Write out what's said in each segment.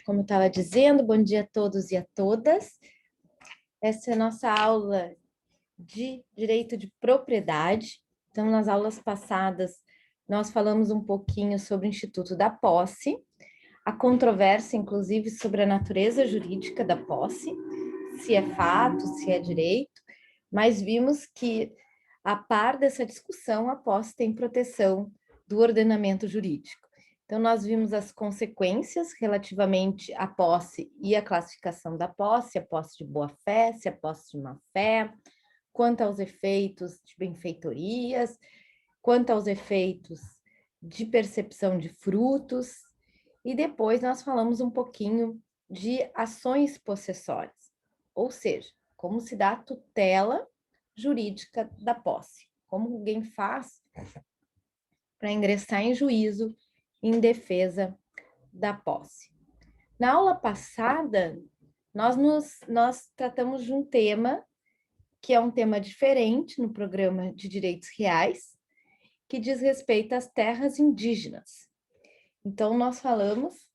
como eu estava dizendo, bom dia a todos e a todas. Essa é a nossa aula de direito de propriedade. Então, nas aulas passadas, nós falamos um pouquinho sobre o Instituto da Posse, a controvérsia, inclusive, sobre a natureza jurídica da posse, se é fato, se é direito, mas vimos que, a par dessa discussão, a posse tem proteção do ordenamento jurídico. Então, nós vimos as consequências relativamente à posse e à classificação da posse, a posse de boa-fé, se a posse de má-fé, quanto aos efeitos de benfeitorias, quanto aos efeitos de percepção de frutos, e depois nós falamos um pouquinho de ações possessórias, ou seja, como se dá a tutela jurídica da posse, como alguém faz para ingressar em juízo em defesa da posse. Na aula passada, nós tratamos de um tema que é um tema diferente no programa de direitos reais, que diz respeito às terras indígenas. Então, nós falamos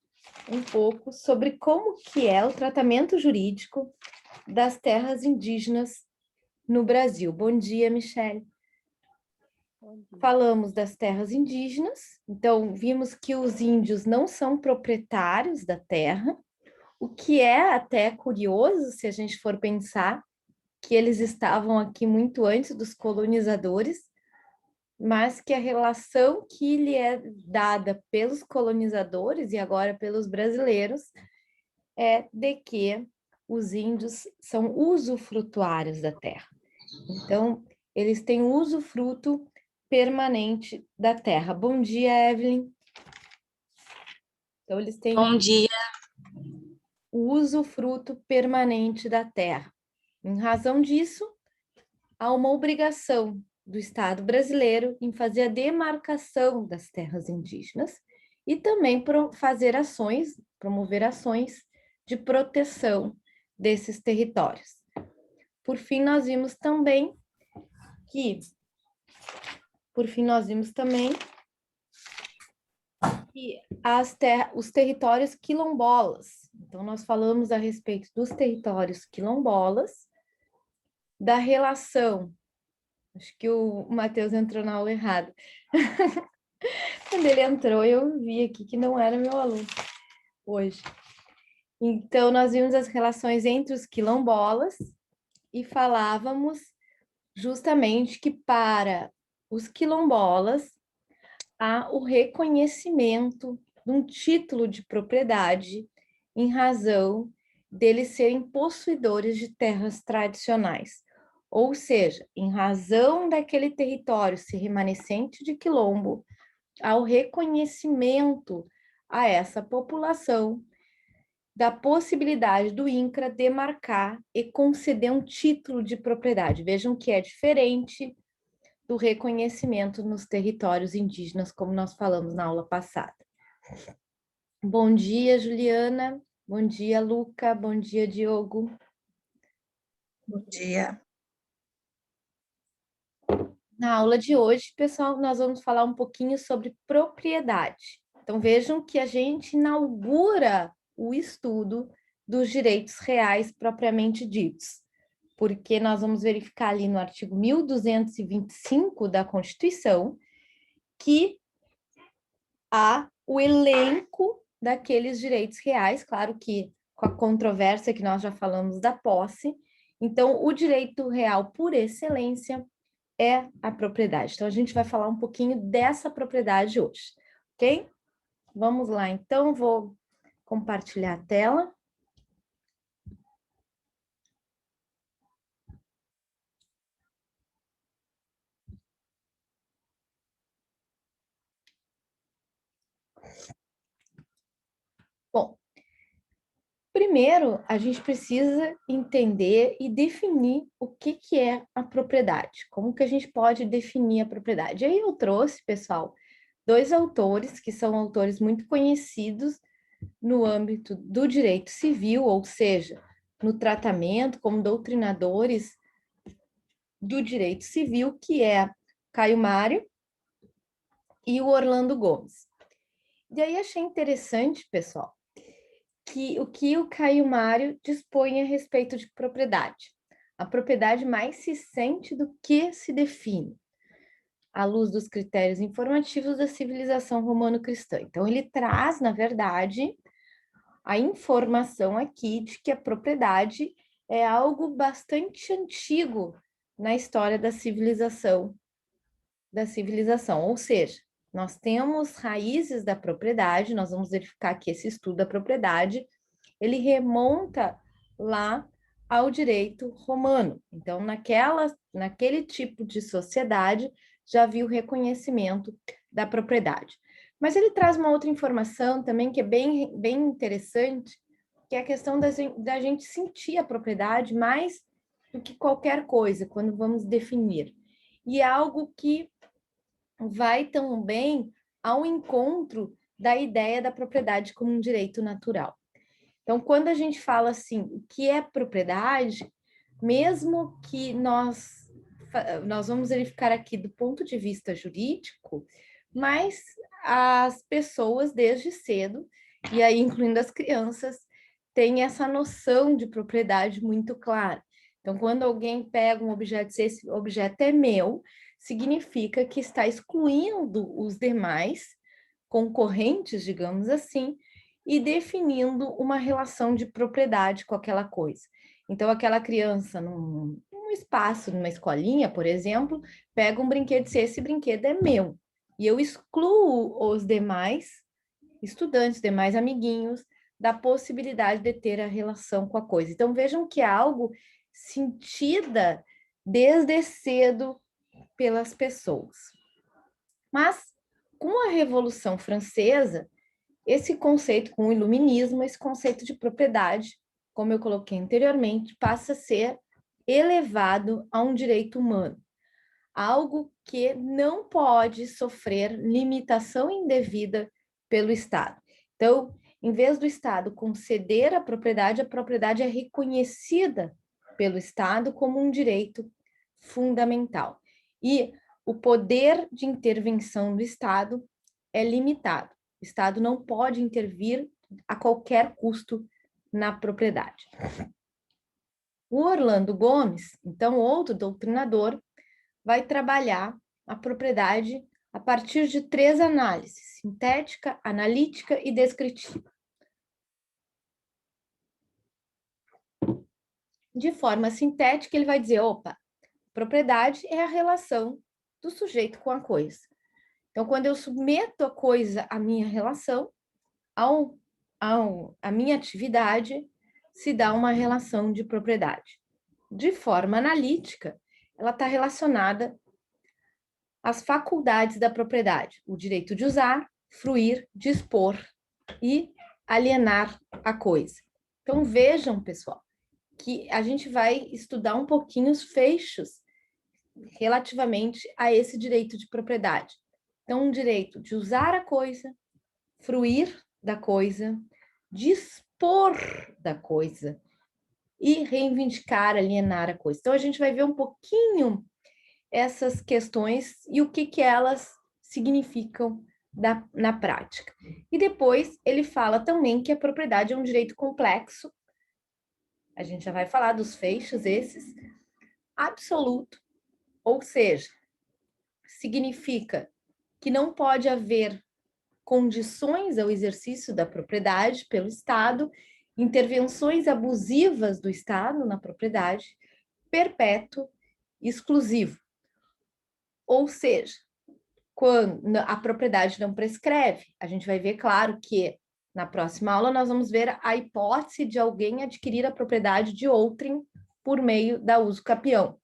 um pouco sobre como que é o tratamento jurídico das terras indígenas no Brasil. Bom dia, Michele. Falamos das terras indígenas, então vimos que os índios não são proprietários da terra, o que é até curioso se a gente for pensar que eles estavam aqui muito antes dos colonizadores, mas que a relação que lhe é dada pelos colonizadores e agora pelos brasileiros é de que os índios são usufrutuários da terra. Então, eles têm usufruto permanente da terra. Bom dia, Evelyn. Então, eles têm Bom dia. o usufruto permanente da terra. Em razão disso, há uma obrigação do Estado brasileiro em fazer a demarcação das terras indígenas e também promover ações de proteção desses territórios. Por fim, nós vimos também que os territórios quilombolas. Então, nós falamos a respeito dos territórios quilombolas, da relação. Acho que o Matheus entrou na aula errada. Quando ele entrou, eu vi aqui que não era meu aluno hoje. Então, nós vimos as relações entre os quilombolas e falávamos justamente que para os quilombolas há o reconhecimento de um título de propriedade em razão deles serem possuidores de terras tradicionais. Ou seja, em razão daquele território ser remanescente de quilombo, ao reconhecimento a essa população da possibilidade do INCRA demarcar e conceder um título de propriedade. Vejam que é diferente do reconhecimento nos territórios indígenas, como nós falamos na aula passada. Bom dia, Juliana. Bom dia, Luca. Bom dia, Diogo. Bom dia. Na aula de hoje, pessoal, nós vamos falar um pouquinho sobre propriedade. Então, vejam que a gente inaugura o estudo dos direitos reais propriamente ditos, porque nós vamos verificar ali no artigo 1225 da Constituição que há o elenco daqueles direitos reais, claro que com a controvérsia que nós já falamos da posse. Então, o direito real por excelência é a propriedade. Então, a gente vai falar um pouquinho dessa propriedade hoje, ok? Vamos lá, então, vou compartilhar a tela. Bom, primeiro, a gente precisa entender e definir o que é a propriedade, como que a gente pode definir a propriedade. Aí eu trouxe, pessoal, dois autores que são autores muito conhecidos no âmbito do direito civil, ou seja, no tratamento como doutrinadores do direito civil, que é Caio Mário e o Orlando Gomes. E aí achei interessante, pessoal, o que o Caio Mário dispõe a respeito de propriedade. A propriedade mais se sente do que se define, à luz dos critérios informativos da civilização romano-cristã. Então, ele traz, na verdade, a informação aqui de que a propriedade é algo bastante antigo na história da civilização, ou seja, nós temos raízes da propriedade, nós vamos verificar que esse estudo da propriedade, ele remonta lá ao direito romano. Então, naquele tipo de sociedade, já havia o reconhecimento da propriedade. Mas ele traz uma outra informação também que é bem interessante, que é a questão da gente sentir a propriedade mais do que qualquer coisa, quando vamos definir. E é algo que vai também ao encontro da ideia da propriedade como um direito natural. Então, quando a gente fala assim, o que é propriedade, mesmo que nós vamos verificar aqui do ponto de vista jurídico, mas as pessoas desde cedo, e aí incluindo as crianças, têm essa noção de propriedade muito clara. Então, quando alguém pega um objeto, se esse objeto é meu, significa que está excluindo os demais concorrentes, digamos assim, e definindo uma relação de propriedade com aquela coisa. Então, aquela criança, num espaço, numa escolinha, por exemplo, pega um brinquedo e diz, esse brinquedo é meu. E eu excluo os demais estudantes, demais amiguinhos, da possibilidade de ter a relação com a coisa. Então, vejam que é algo sentida desde cedo pelas pessoas. Mas, com a Revolução Francesa, esse conceito, com o iluminismo, esse conceito de propriedade, como eu coloquei anteriormente, passa a ser elevado a um direito humano, algo que não pode sofrer limitação indevida pelo Estado. Então, em vez do Estado conceder a propriedade é reconhecida pelo Estado como um direito fundamental. E o poder de intervenção do Estado é limitado. O Estado não pode intervir a qualquer custo na propriedade. O Orlando Gomes, então, outro doutrinador, vai trabalhar a propriedade a partir de 3 análises: sintética, analítica e descritiva. De forma sintética, ele vai dizer, opa, propriedade é a relação do sujeito com a coisa. Então, quando eu submeto a coisa à minha relação, a minha atividade, se dá uma relação de propriedade. De forma analítica, ela está relacionada às faculdades da propriedade, o direito de usar, fruir, dispor e alienar a coisa. Então, vejam, pessoal, que a gente vai estudar um pouquinho os fechos relativamente a esse direito de propriedade. Então, um direito de usar a coisa, fruir da coisa, dispor da coisa e reivindicar, alienar a coisa. Então, a gente vai ver um pouquinho essas questões e o que elas significam na prática. E depois ele fala também que a propriedade é um direito complexo, a gente já vai falar dos fechos esses, absoluto, ou seja, significa que não pode haver condições ao exercício da propriedade pelo Estado, intervenções abusivas do Estado na propriedade, perpétuo, exclusivo. Ou seja, quando a propriedade não prescreve, a gente vai ver, claro, que na próxima aula nós vamos ver a hipótese de alguém adquirir a propriedade de outrem por meio da uso capião.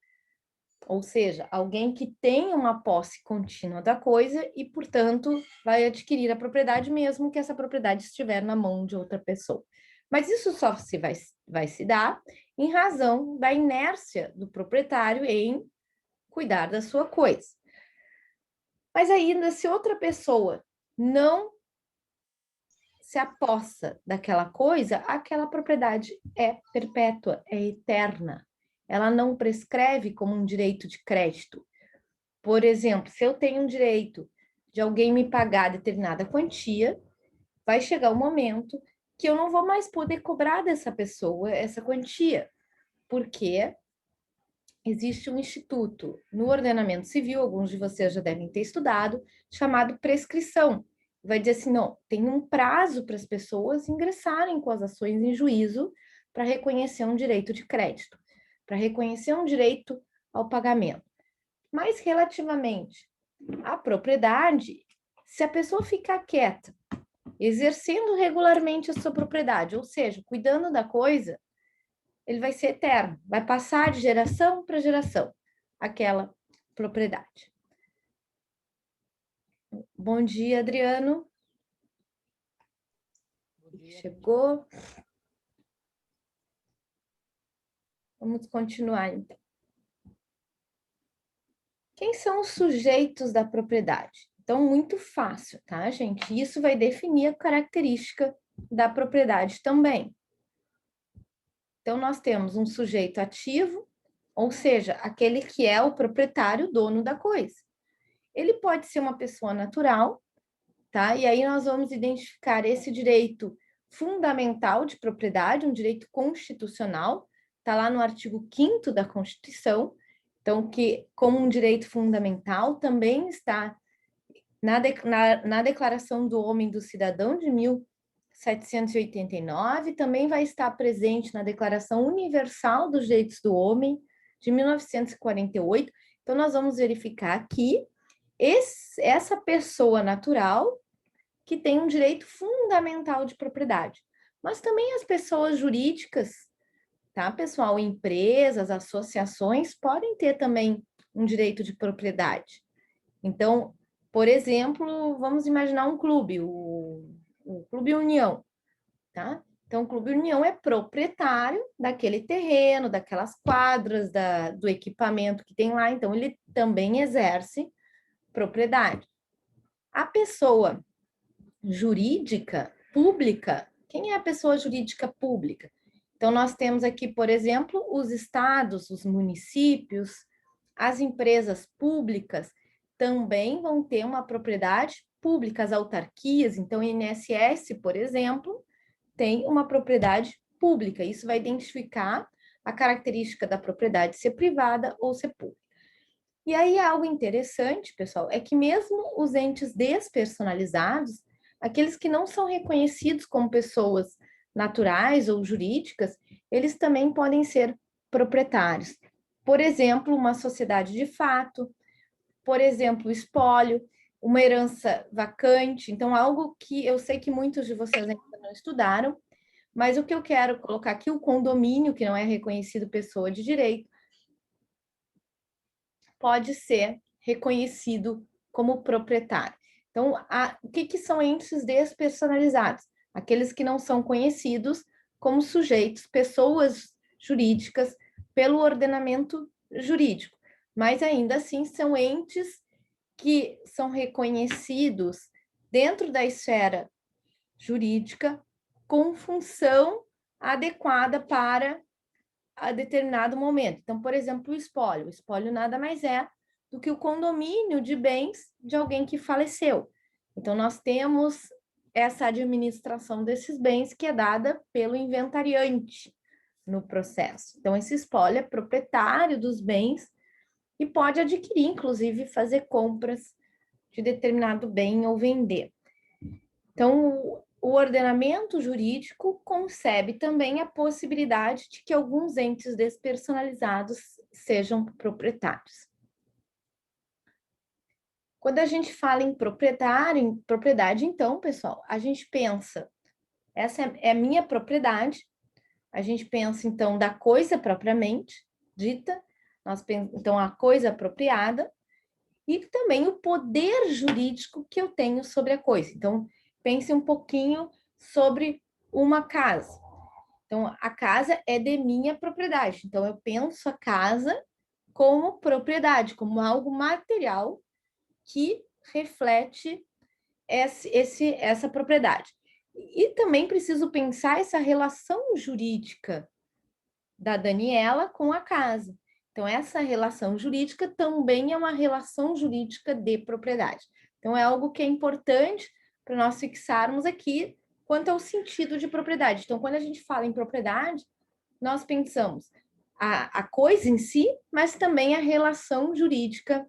Ou seja, alguém que tem uma posse contínua da coisa e, portanto, vai adquirir a propriedade mesmo que essa propriedade estiver na mão de outra pessoa. Mas isso só vai se dar em razão da inércia do proprietário em cuidar da sua coisa. Mas ainda, se outra pessoa não se apossa daquela coisa, aquela propriedade é perpétua, é eterna. Ela não prescreve como um direito de crédito. Por exemplo, se eu tenho um direito de alguém me pagar determinada quantia, vai chegar o momento que eu não vou mais poder cobrar dessa pessoa essa quantia, porque existe um instituto no ordenamento civil, alguns de vocês já devem ter estudado, chamado prescrição. Vai dizer assim, não, tem um prazo para as pessoas ingressarem com as ações em juízo para reconhecer um direito de crédito, para reconhecer um direito ao pagamento. Mas relativamente à propriedade, se a pessoa ficar quieta, exercendo regularmente a sua propriedade, ou seja, cuidando da coisa, ele vai ser eterno, vai passar de geração para geração aquela propriedade. Bom dia, Adriano. Chegou. Vamos continuar, então. Quem são os sujeitos da propriedade? Então, muito fácil, tá, gente? Isso vai definir a característica da propriedade também. Então, nós temos um sujeito ativo, ou seja, aquele que é o proprietário, dono da coisa. Ele pode ser uma pessoa natural, tá? E aí nós vamos identificar esse direito fundamental de propriedade, um direito constitucional, tá lá no artigo 5º da Constituição, então que como um direito fundamental também está na Declaração do Homem e do Cidadão de 1789, também vai estar presente na Declaração Universal dos Direitos do Homem de 1948. Então nós vamos verificar aqui essa pessoa natural que tem um direito fundamental de propriedade. Mas também as pessoas jurídicas, tá, pessoal? Empresas, associações podem ter também um direito de propriedade. Então, por exemplo, vamos imaginar um clube, o Clube União, tá? Então, o Clube União é proprietário daquele terreno, daquelas quadras, do equipamento que tem lá, então ele também exerce propriedade. A pessoa jurídica pública, quem é a pessoa jurídica pública? Então, nós temos aqui, por exemplo, os estados, os municípios, as empresas públicas também vão ter uma propriedade pública, as autarquias, então, o INSS, por exemplo, tem uma propriedade pública. Isso vai identificar a característica da propriedade ser privada ou ser pública. E aí, algo interessante, pessoal, é que mesmo os entes despersonalizados, aqueles que não são reconhecidos como pessoas naturais ou jurídicas, eles também podem ser proprietários. Por exemplo, uma sociedade de fato, por exemplo, espólio, uma herança vacante. Então, algo que eu sei que muitos de vocês ainda não estudaram, mas o que eu quero colocar aqui, o condomínio, que não é reconhecido pessoa de direito, pode ser reconhecido como proprietário. Então, o que são entes despersonalizados? Aqueles que não são conhecidos como sujeitos, pessoas jurídicas, pelo ordenamento jurídico, mas ainda assim são entes que são reconhecidos dentro da esfera jurídica com função adequada para a determinado momento. Então, por exemplo, o espólio nada mais é do que o condomínio de bens de alguém que faleceu. Então, nós temos essa administração desses bens que é dada pelo inventariante no processo. Então, esse espólio é proprietário dos bens e pode adquirir, inclusive, fazer compras de determinado bem ou vender. Então, o ordenamento jurídico concebe também a possibilidade de que alguns entes despersonalizados sejam proprietários. Quando a gente fala em propriedade, então, pessoal, a gente pensa, essa é a minha propriedade, a gente pensa, então, da coisa propriamente dita, então, a coisa apropriada, e também o poder jurídico que eu tenho sobre a coisa. Então, pense um pouquinho sobre uma casa. Então, a casa é de minha propriedade. Então, eu penso a casa como propriedade, como algo material que reflete essa propriedade. E também preciso pensar essa relação jurídica da Daniela com a casa. Então, essa relação jurídica também é uma relação jurídica de propriedade. Então, é algo que é importante para nós fixarmos aqui quanto ao sentido de propriedade. Então, quando a gente fala em propriedade, nós pensamos a coisa em si, mas também a relação jurídica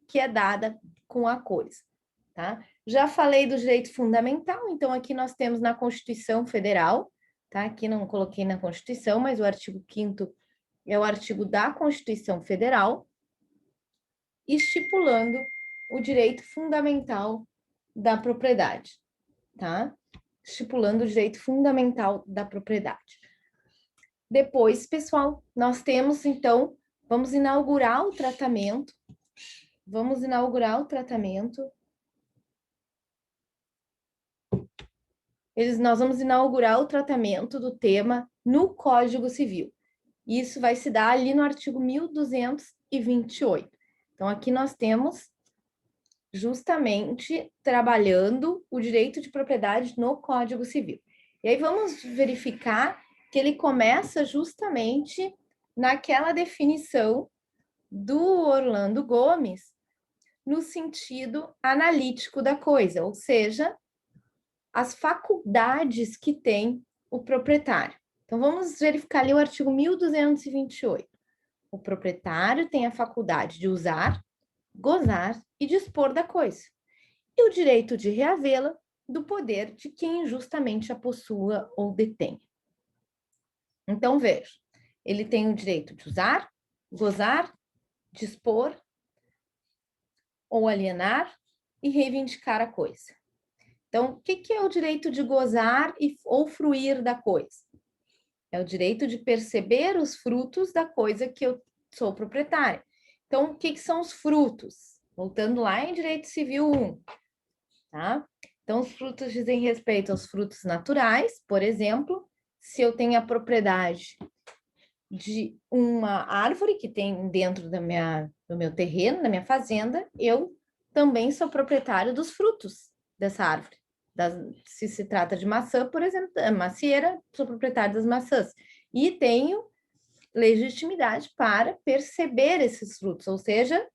que é dada com a coisa, tá? Já falei do direito fundamental, então aqui nós temos na Constituição Federal, tá? Aqui não coloquei na Constituição, mas o artigo 5º é o artigo da Constituição Federal, estipulando o direito fundamental da propriedade, tá? Estipulando o direito fundamental da propriedade. Depois, pessoal, nós temos, então, vamos inaugurar o tratamento. Vamos inaugurar o tratamento. Nós vamos inaugurar o tratamento do tema no Código Civil. Isso vai se dar ali no artigo 1228. Então, aqui nós temos justamente trabalhando o direito de propriedade no Código Civil. E aí vamos verificar que ele começa justamente naquela definição do Orlando Gomes no sentido analítico da coisa, ou seja, as faculdades que tem o proprietário. Então, vamos verificar ali o artigo 1228. O proprietário tem a faculdade de usar, gozar e dispor da coisa, e o direito de reavê-la do poder de quem injustamente a possua ou detenha. Então, veja, ele tem o direito de usar, gozar, dispor ou alienar e reivindicar a coisa. Então, o que é o direito de gozar ou fruir da coisa? É o direito de perceber os frutos da coisa que eu sou proprietária. Então, o que são os frutos? Voltando lá em Direito Civil 1, tá? Então, os frutos dizem respeito aos frutos naturais, por exemplo, se eu tenho a propriedade de uma árvore que tem dentro do meu terreno, da minha fazenda, eu também sou proprietário dos frutos dessa árvore. Se se trata de maçã, por exemplo, macieira, sou proprietário das maçãs. E tenho legitimidade para perceber esses frutos, ou seja,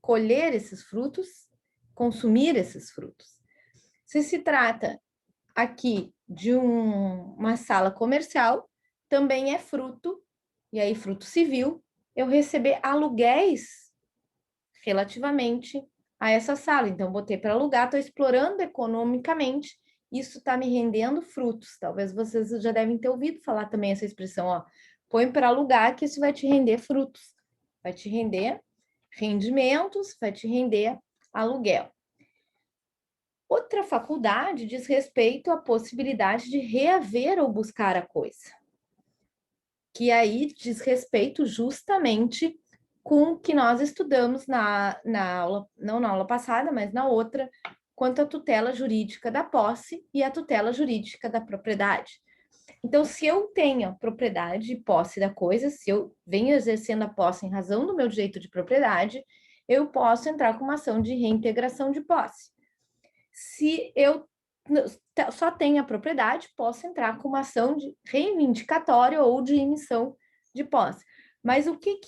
colher esses frutos, consumir esses frutos. Se se trata aqui de uma sala comercial, também é fruto, e aí fruto civil, eu receber aluguéis relativamente a essa sala. Então, botei para alugar, estou explorando economicamente, isso está me rendendo frutos. Talvez vocês já devem ter ouvido falar também essa expressão, ó, põe para alugar que isso vai te render frutos, vai te render rendimentos, vai te render aluguel. Outra faculdade diz respeito à possibilidade de reaver ou buscar a coisa, que aí diz respeito justamente com o que nós estudamos na aula, não na aula passada, mas na outra, quanto à tutela jurídica da posse e a tutela jurídica da propriedade. Então, se eu tenho propriedade e posse da coisa, se eu venho exercendo a posse em razão do meu direito de propriedade, eu posso entrar com uma ação de reintegração de posse. Se eu só tenho a propriedade, posso entrar com uma ação de reivindicatória ou de emissão de posse. Mas o que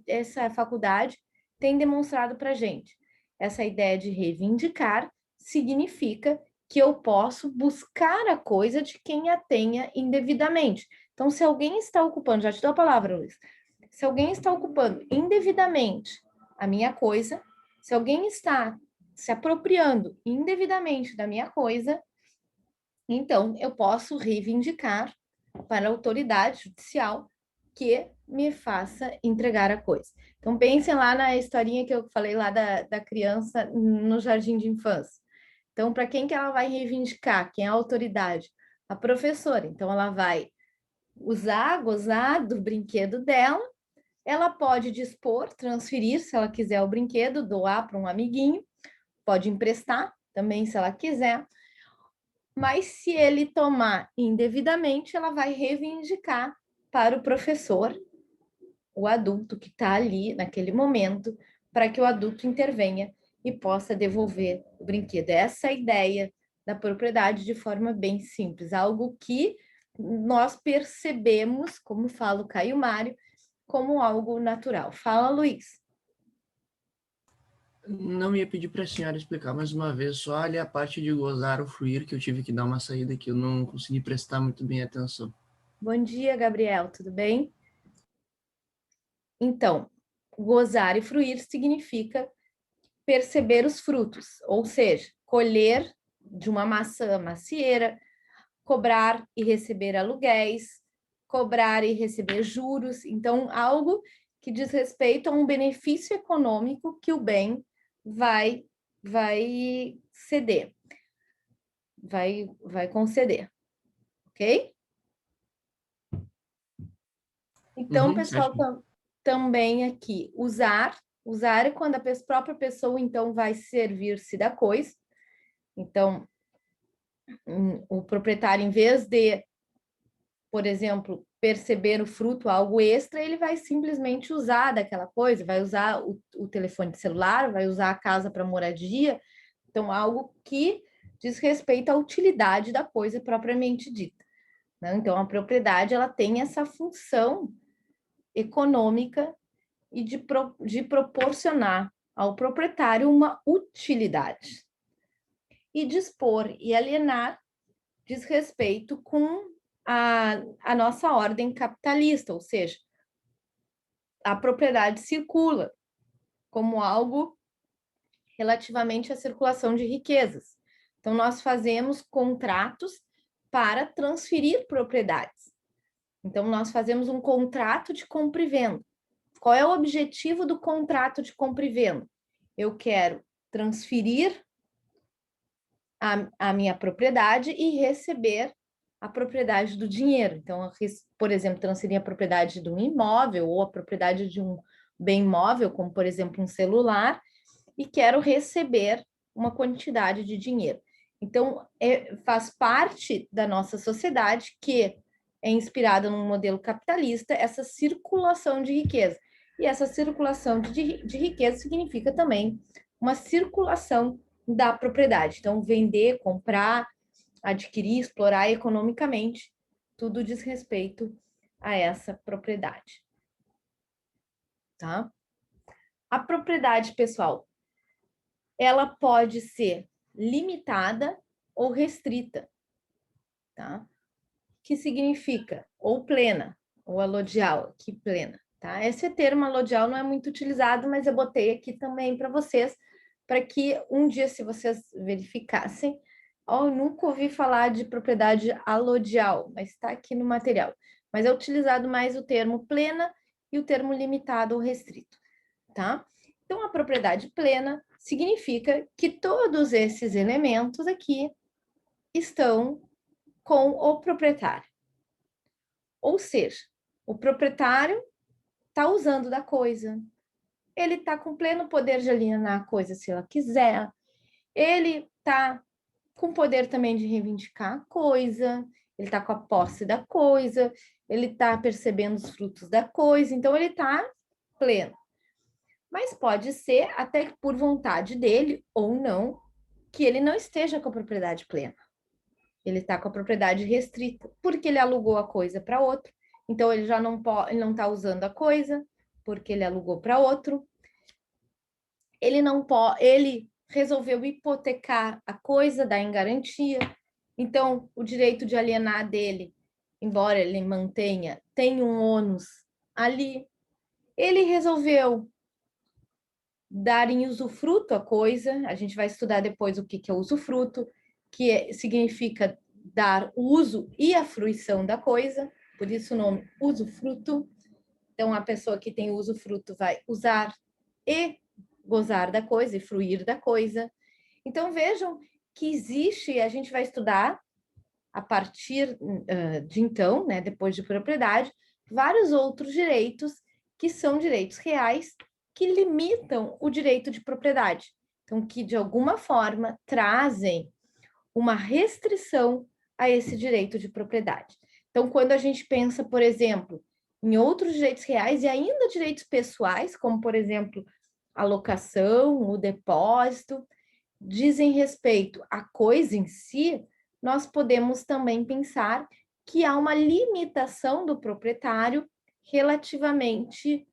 essa faculdade tem demonstrado para a gente? Essa ideia de reivindicar significa que eu posso buscar a coisa de quem a tenha indevidamente. Então, se alguém está ocupando, já te dou a palavra, Luiz, se alguém está ocupando indevidamente a minha coisa, se alguém está se apropriando indevidamente da minha coisa, então eu posso reivindicar para a autoridade judicial que me faça entregar a coisa. Então, pensem lá na historinha que eu falei lá da criança no jardim de infância. Então, para quem que ela vai reivindicar? Quem é a autoridade? A professora. Então, ela vai usar, gozar do brinquedo dela, ela pode dispor, transferir, se ela quiser, o brinquedo, doar para um amiguinho, pode emprestar também, se ela quiser, mas se ele tomar indevidamente, ela vai reivindicar para o professor, o adulto que está ali naquele momento, para que o adulto intervenha e possa devolver o brinquedo. Essa é a ideia da propriedade de forma bem simples, algo que nós percebemos, como fala o Caio Mário, como algo natural. Fala, Luiz. Não ia pedir para a senhora explicar mais uma vez, só ali a parte de gozar ou fruir, que eu tive que dar uma saída que eu não consegui prestar muito bem atenção. Bom dia, Gabriel, tudo bem? Então, gozar e fruir significa perceber os frutos, ou seja, colher de uma maçã macieira, cobrar e receber aluguéis, cobrar e receber juros. Então, algo que diz respeito a um benefício econômico que o bem vai ceder, vai conceder, ok? Então, pessoal, também aqui, usar é quando a própria pessoa, então, vai servir-se da coisa. Então, o proprietário, em vez de, por exemplo, perceber o fruto, algo extra, ele vai simplesmente usar daquela coisa, vai usar o telefone celular, vai usar a casa para moradia. Então, algo que diz respeito à utilidade da coisa propriamente dita, né? Então, a propriedade, ela tem essa função econômica e de proporcionar ao proprietário uma utilidade. E dispor e alienar diz respeito com a nossa ordem capitalista, ou seja, a propriedade circula como algo relativamente à circulação de riquezas. Então, nós fazemos contratos para transferir propriedades. Então, nós fazemos um contrato de compra e venda. Qual é o objetivo do contrato de compra e venda? Eu quero transferir a minha propriedade e receber a propriedade do dinheiro. Então, por exemplo, transferir a propriedade de um imóvel ou a propriedade de um bem móvel, como, por exemplo, um celular, e quero receber uma quantidade de dinheiro. Então, faz parte da nossa sociedade que é inspirada num modelo capitalista, essa circulação de riqueza. E essa circulação de riqueza significa também uma circulação da propriedade. Então, vender, comprar, adquirir, explorar economicamente, tudo diz respeito a essa propriedade. Tá? A propriedade, pessoal, ela pode ser limitada ou restrita, tá? Que significa ou plena, ou alodial, que plena, tá? Esse termo alodial não é muito utilizado, mas eu botei aqui também para vocês, para que um dia, se vocês verificassem, eu nunca ouvi falar de propriedade alodial, mas está aqui no material. Mas é utilizado mais o termo plena e o termo limitado ou restrito, tá? Então, a propriedade plena significa que todos esses elementos aqui estão com o proprietário. Ou seja, o proprietário está usando da coisa, ele está com pleno poder de alienar a coisa se ela quiser, ele está com poder também de reivindicar a coisa, ele está com a posse da coisa, ele está percebendo os frutos da coisa, então ele está pleno. Mas pode ser, até por vontade dele ou não, que ele não esteja com a propriedade plena. Ele está com a propriedade restrita, porque ele alugou a coisa para outro. Então, ele já não pode, ele não está usando a coisa, porque ele alugou para outro. Ele não pode, ele resolveu hipotecar a coisa, dar em garantia. Então, o direito de alienar dele, embora ele mantenha, tem um ônus ali. Ele resolveu dar em usufruto a coisa, a gente vai estudar depois o que é usufruto, que significa dar o uso e a fruição da coisa, por isso o nome usufruto. Então, a pessoa que tem usufruto vai usar e gozar da coisa e fruir da coisa. Então, vejam que existe, a gente vai estudar a partir de então, né, depois de propriedade, vários outros direitos que são direitos reais que limitam o direito de propriedade. Então, que de alguma forma trazem uma restrição a esse direito de propriedade. Então, quando a gente pensa, por exemplo, em outros direitos reais e ainda direitos pessoais, como, por exemplo, a locação, o depósito, dizem respeito à coisa em si, nós podemos também pensar que há uma limitação do proprietário relativamente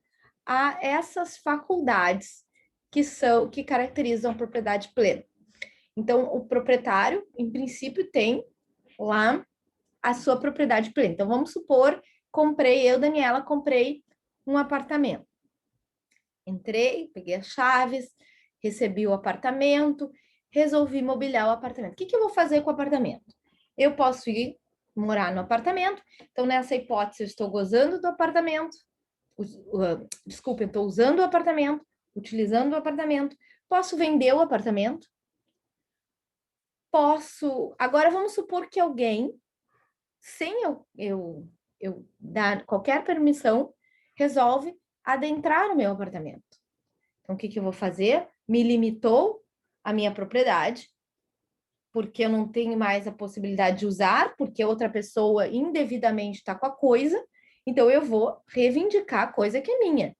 a essas faculdades que caracterizam a propriedade plena. Então, o proprietário, em princípio, tem lá a sua propriedade plena. Então, vamos supor, Daniela, comprei um apartamento. Entrei, peguei as chaves, recebi o apartamento, resolvi mobiliar o apartamento. O que eu vou fazer com o apartamento? Eu posso ir morar no apartamento. Então, nessa hipótese, eu estou gozando do apartamento. Desculpa, eu estou usando o apartamento, utilizando o apartamento. Posso vender o apartamento. Posso... Agora, vamos supor que alguém, sem eu dar qualquer permissão, resolve adentrar o meu apartamento. Então, o que eu vou fazer? Me limitou a minha propriedade, porque eu não tenho mais a possibilidade de usar, porque outra pessoa indevidamente está com a coisa, então eu vou reivindicar a coisa que é minha.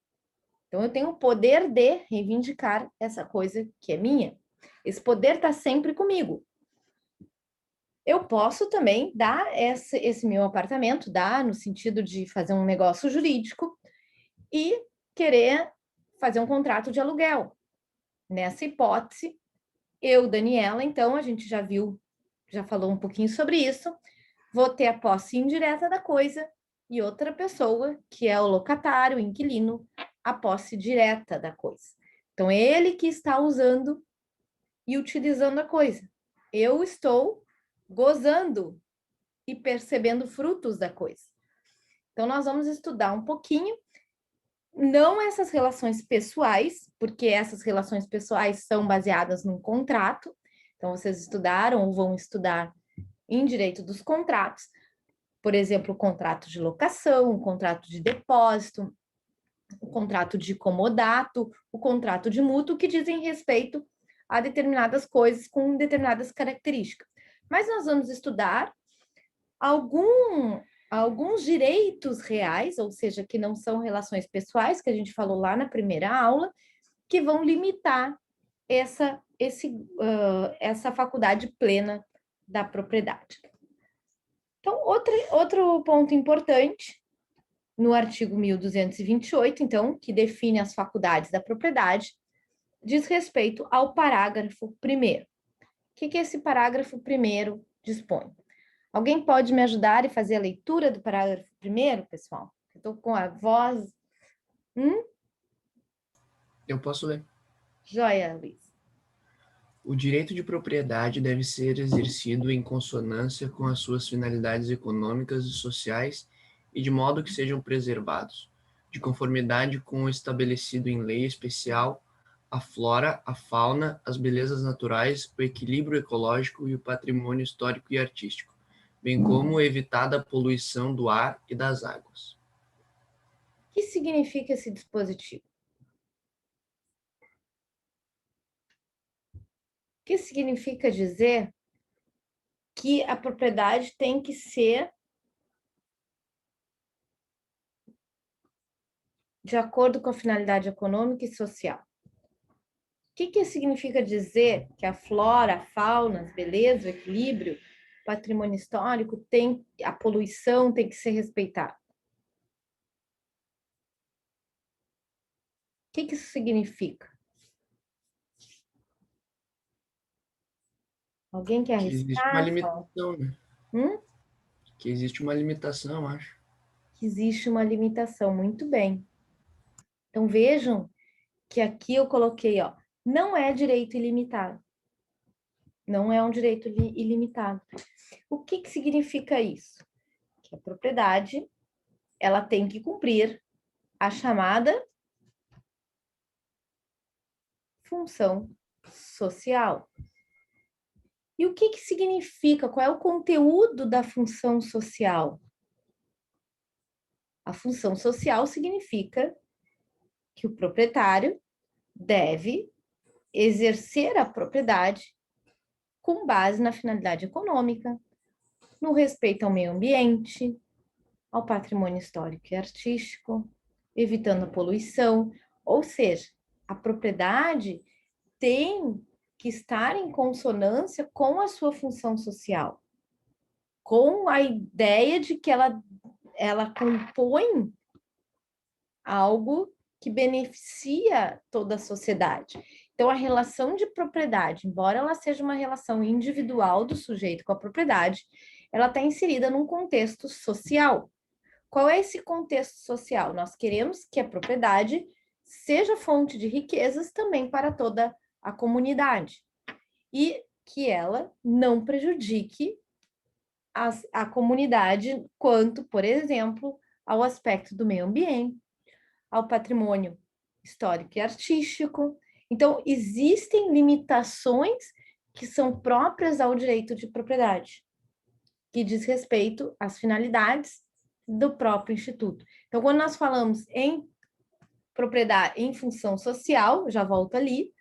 Então, eu tenho o poder de reivindicar essa coisa que é minha. Esse poder está sempre comigo. Eu posso também dar esse meu apartamento, dar no sentido de fazer um negócio jurídico e querer fazer um contrato de aluguel. Nessa hipótese, eu, Daniela, então, a gente já falou um pouquinho sobre isso, vou ter a posse indireta da coisa e outra pessoa, que é o locatário, o inquilino, a posse direta da coisa. Então, ele que está usando e utilizando a coisa. Eu estou gozando e percebendo frutos da coisa. Então, nós vamos estudar um pouquinho, não essas relações pessoais, porque essas relações pessoais são baseadas num contrato. Então, vocês estudaram ou vão estudar em direito dos contratos, por exemplo, o contrato de locação, o contrato de depósito, o contrato de comodato, o contrato de mútuo, que dizem respeito a determinadas coisas com determinadas características. Mas nós vamos estudar alguns direitos reais, ou seja, que não são relações pessoais, que a gente falou lá na primeira aula, que vão limitar essa faculdade plena da propriedade. Então, outro ponto importante, no artigo 1228, então, que define as faculdades da propriedade, diz respeito ao parágrafo 1º. O que esse parágrafo 1º dispõe? Alguém pode me ajudar e fazer a leitura do parágrafo 1º, pessoal? Eu estou com a voz... Eu posso ler. Joia, Luiz. O direito de propriedade deve ser exercido em consonância com as suas finalidades econômicas e sociais e de modo que sejam preservados, de conformidade com o estabelecido em lei especial, a flora, a fauna, as belezas naturais, o equilíbrio ecológico e o patrimônio histórico e artístico, bem como evitada a poluição do ar e das águas. O que significa esse dispositivo? O que significa dizer que a propriedade tem que ser de acordo com a finalidade econômica e social? O que significa dizer que a flora, a fauna, as belezas, o equilíbrio, o patrimônio histórico, a poluição tem que ser respeitada? O que isso significa? Alguém quer Que existe uma arriscar? limitação, né? Que existe uma limitação, acho. Que existe uma limitação, muito bem. Então, vejam que aqui eu coloquei, ó, não é direito ilimitado. Não é um direito ilimitado. O que significa isso? Que a propriedade, ela tem que cumprir a chamada função social. E o que significa? Qual é o conteúdo da função social? A função social significa que o proprietário deve exercer a propriedade com base na finalidade econômica, no respeito ao meio ambiente, ao patrimônio histórico e artístico, evitando a poluição, ou seja, a propriedade tem que estar em consonância com a sua função social, com a ideia de que ela compõe algo que beneficia toda a sociedade. Então, a relação de propriedade, embora ela seja uma relação individual do sujeito com a propriedade, ela está inserida num contexto social. Qual é esse contexto social? Nós queremos que a propriedade seja fonte de riquezas também para toda a comunidade e que ela não prejudique a comunidade quanto, por exemplo, ao aspecto do meio ambiente, ao patrimônio histórico e artístico. Então, existem limitações que são próprias ao direito de propriedade, que diz respeito às finalidades do próprio instituto. Então, quando nós falamos em propriedade em função social, já volto ali,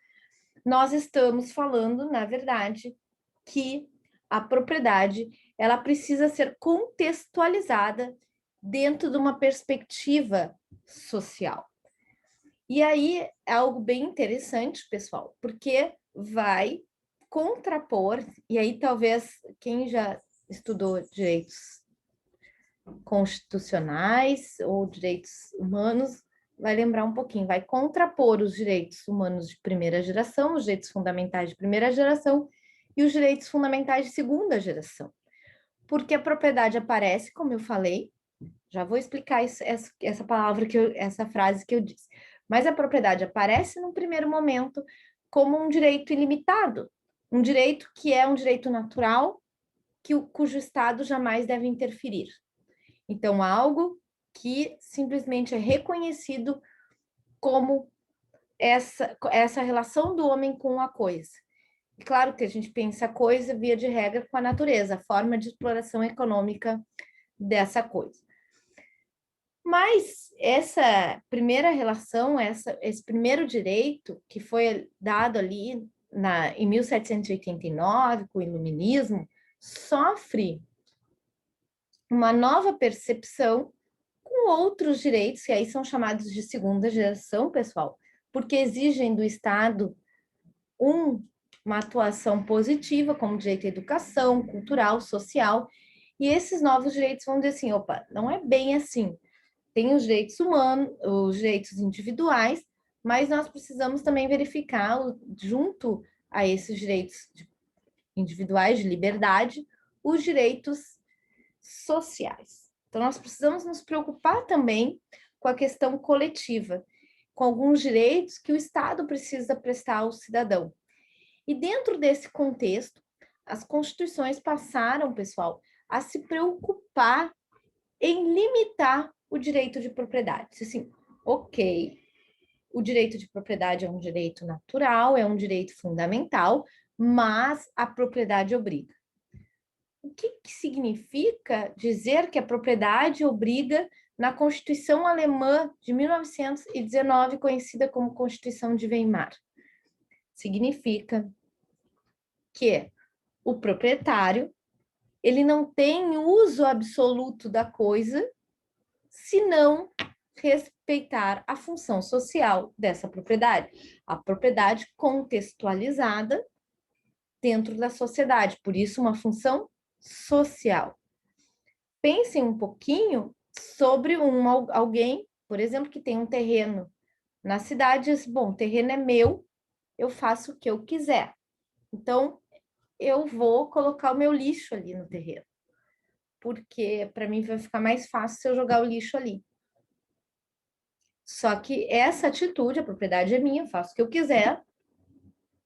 nós estamos falando, na verdade, que a propriedade ela precisa ser contextualizada dentro de uma perspectiva social. E aí é algo bem interessante, pessoal, porque vai contrapor, e aí talvez quem já estudou direitos constitucionais ou direitos humanos vai lembrar um pouquinho, vai contrapor os direitos humanos de primeira geração, os direitos fundamentais de primeira geração e os direitos fundamentais de segunda geração. Porque a propriedade aparece, como eu falei, já vou explicar essa palavra, essa frase que eu disse, mas a propriedade aparece num primeiro momento como um direito ilimitado, um direito que é um direito natural, cujo Estado jamais deve interferir. Então, algo que simplesmente é reconhecido como essa relação do homem com a coisa. E claro que a gente pensa a coisa, via de regra, com a natureza, a forma de exploração econômica dessa coisa. Mas essa primeira relação, esse primeiro direito que foi dado ali em 1789, com o Iluminismo, sofre uma nova percepção com outros direitos, que aí são chamados de segunda geração, pessoal, porque exigem do Estado uma atuação positiva, como direito à educação, cultural, social, e esses novos direitos vão dizer assim, opa, não é bem assim. Tem os direitos humanos, os direitos individuais, mas nós precisamos também verificar, junto a esses direitos individuais de liberdade, os direitos sociais. Então, nós precisamos nos preocupar também com a questão coletiva, com alguns direitos que o Estado precisa prestar ao cidadão. E dentro desse contexto, as constituições passaram, pessoal, a se preocupar em limitar o direito de propriedade. Assim, ok, o direito de propriedade é um direito natural, é um direito fundamental, mas a propriedade obriga. O que significa dizer que a propriedade obriga na Constituição Alemã de 1919, conhecida como Constituição de Weimar? Significa que o proprietário ele não tem uso absoluto da coisa se não respeitar a função social dessa propriedade. A propriedade contextualizada dentro da sociedade, por isso uma função social. Pensem um pouquinho sobre alguém, por exemplo, que tem um terreno na cidade, diz, bom, o terreno é meu, eu faço o que eu quiser. Então, eu vou colocar o meu lixo ali no terreno, porque para mim vai ficar mais fácil se eu jogar o lixo ali. Só que essa atitude, a propriedade é minha, eu faço o que eu quiser,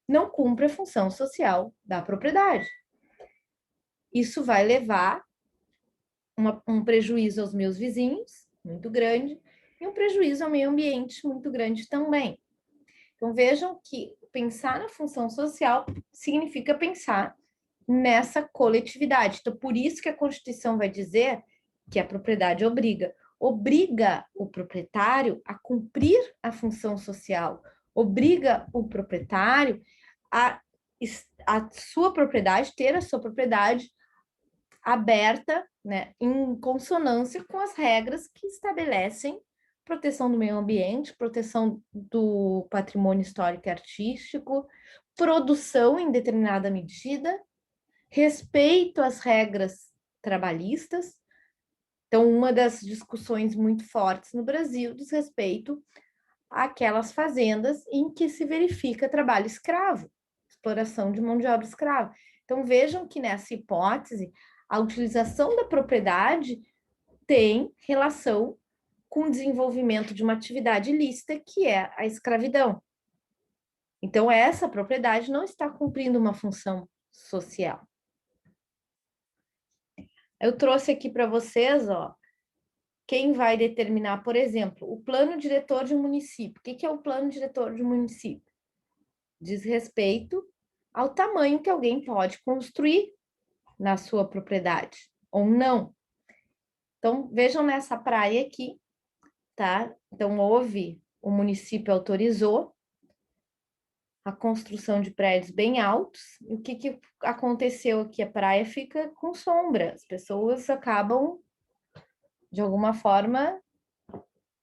não cumpre a função social da propriedade. Isso vai levar um prejuízo aos meus vizinhos, muito grande, e um prejuízo ao meio ambiente, muito grande também. Então, vejam que pensar na função social significa pensar nessa coletividade. Então, por isso que a Constituição vai dizer que a propriedade obriga o proprietário a cumprir a função social, obriga o proprietário a sua propriedade, ter a sua propriedade aberta, né, em consonância com as regras que estabelecem proteção do meio ambiente, proteção do patrimônio histórico e artístico, produção em determinada medida, respeito às regras trabalhistas. Então, uma das discussões muito fortes no Brasil diz respeito aquelas fazendas em que se verifica trabalho escravo, exploração de mão de obra escrava. Então, vejam que nessa hipótese, a utilização da propriedade tem relação com o desenvolvimento de uma atividade ilícita, que é a escravidão. Então, essa propriedade não está cumprindo uma função social. Eu trouxe aqui para vocês, ó, quem vai determinar, por exemplo, o plano diretor de um município. O que é o plano diretor de um município? Diz respeito ao tamanho que alguém pode construir na sua propriedade, ou não. Então, vejam nessa praia aqui, tá? Então, o município autorizou a construção de prédios bem altos. E o que aconteceu aqui? A praia fica com sombra. As pessoas acabam, de alguma forma,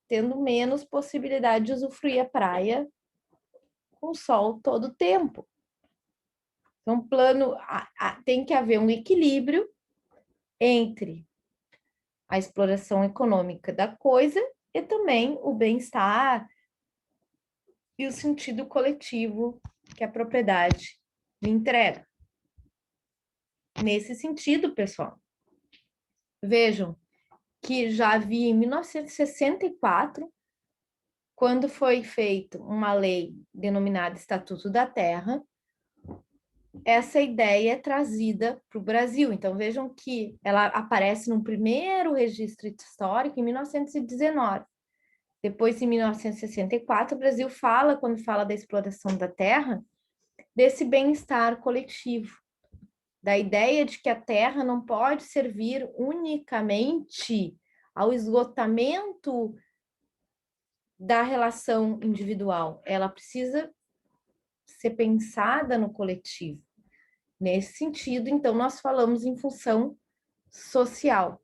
tendo menos possibilidade de usufruir a praia com sol todo o tempo. Então, tem que haver um equilíbrio entre a exploração econômica da coisa e também o bem-estar e o sentido coletivo que a propriedade me entrega. Nesse sentido, pessoal, vejam que já havia em 1964, quando foi feita uma lei denominada Estatuto da Terra, essa ideia é trazida para o Brasil. Então, vejam que ela aparece no primeiro registro histórico em 1919. Depois, em 1964, o Brasil fala, quando fala da exploração da terra, desse bem-estar coletivo, da ideia de que a terra não pode servir unicamente ao esgotamento da relação individual. Ela precisa ser pensada no coletivo. Nesse sentido, então, nós falamos em função social.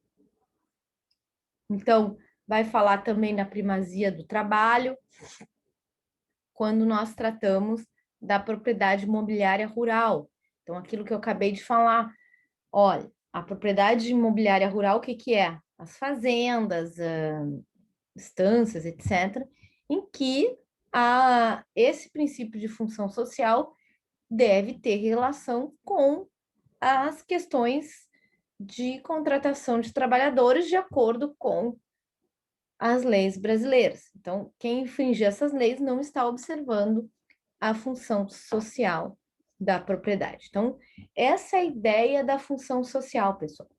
Então, vai falar também na primazia do trabalho, quando nós tratamos da propriedade imobiliária rural. Então, aquilo que eu acabei de falar, olha, a propriedade imobiliária rural, o que é? As fazendas, estâncias, etc., em que esse princípio de função social deve ter relação com as questões de contratação de trabalhadores de acordo com as leis brasileiras. Então, quem infringir essas leis não está observando a função social da propriedade. Então, essa é a ideia da função social, pessoal.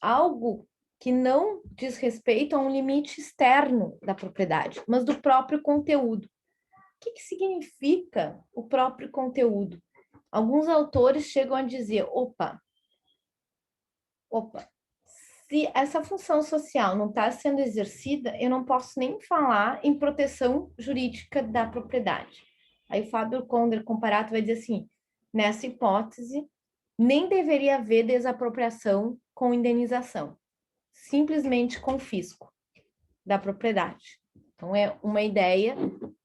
Algo que não diz respeito a um limite externo da propriedade, mas do próprio conteúdo. O que significa o próprio conteúdo? Alguns autores chegam a dizer, opa, se essa função social não está sendo exercida, eu não posso nem falar em proteção jurídica da propriedade. Aí o Fábio Conder Comparato vai dizer assim, nessa hipótese, nem deveria haver desapropriação com indenização, simplesmente confisco da propriedade. Então, é uma ideia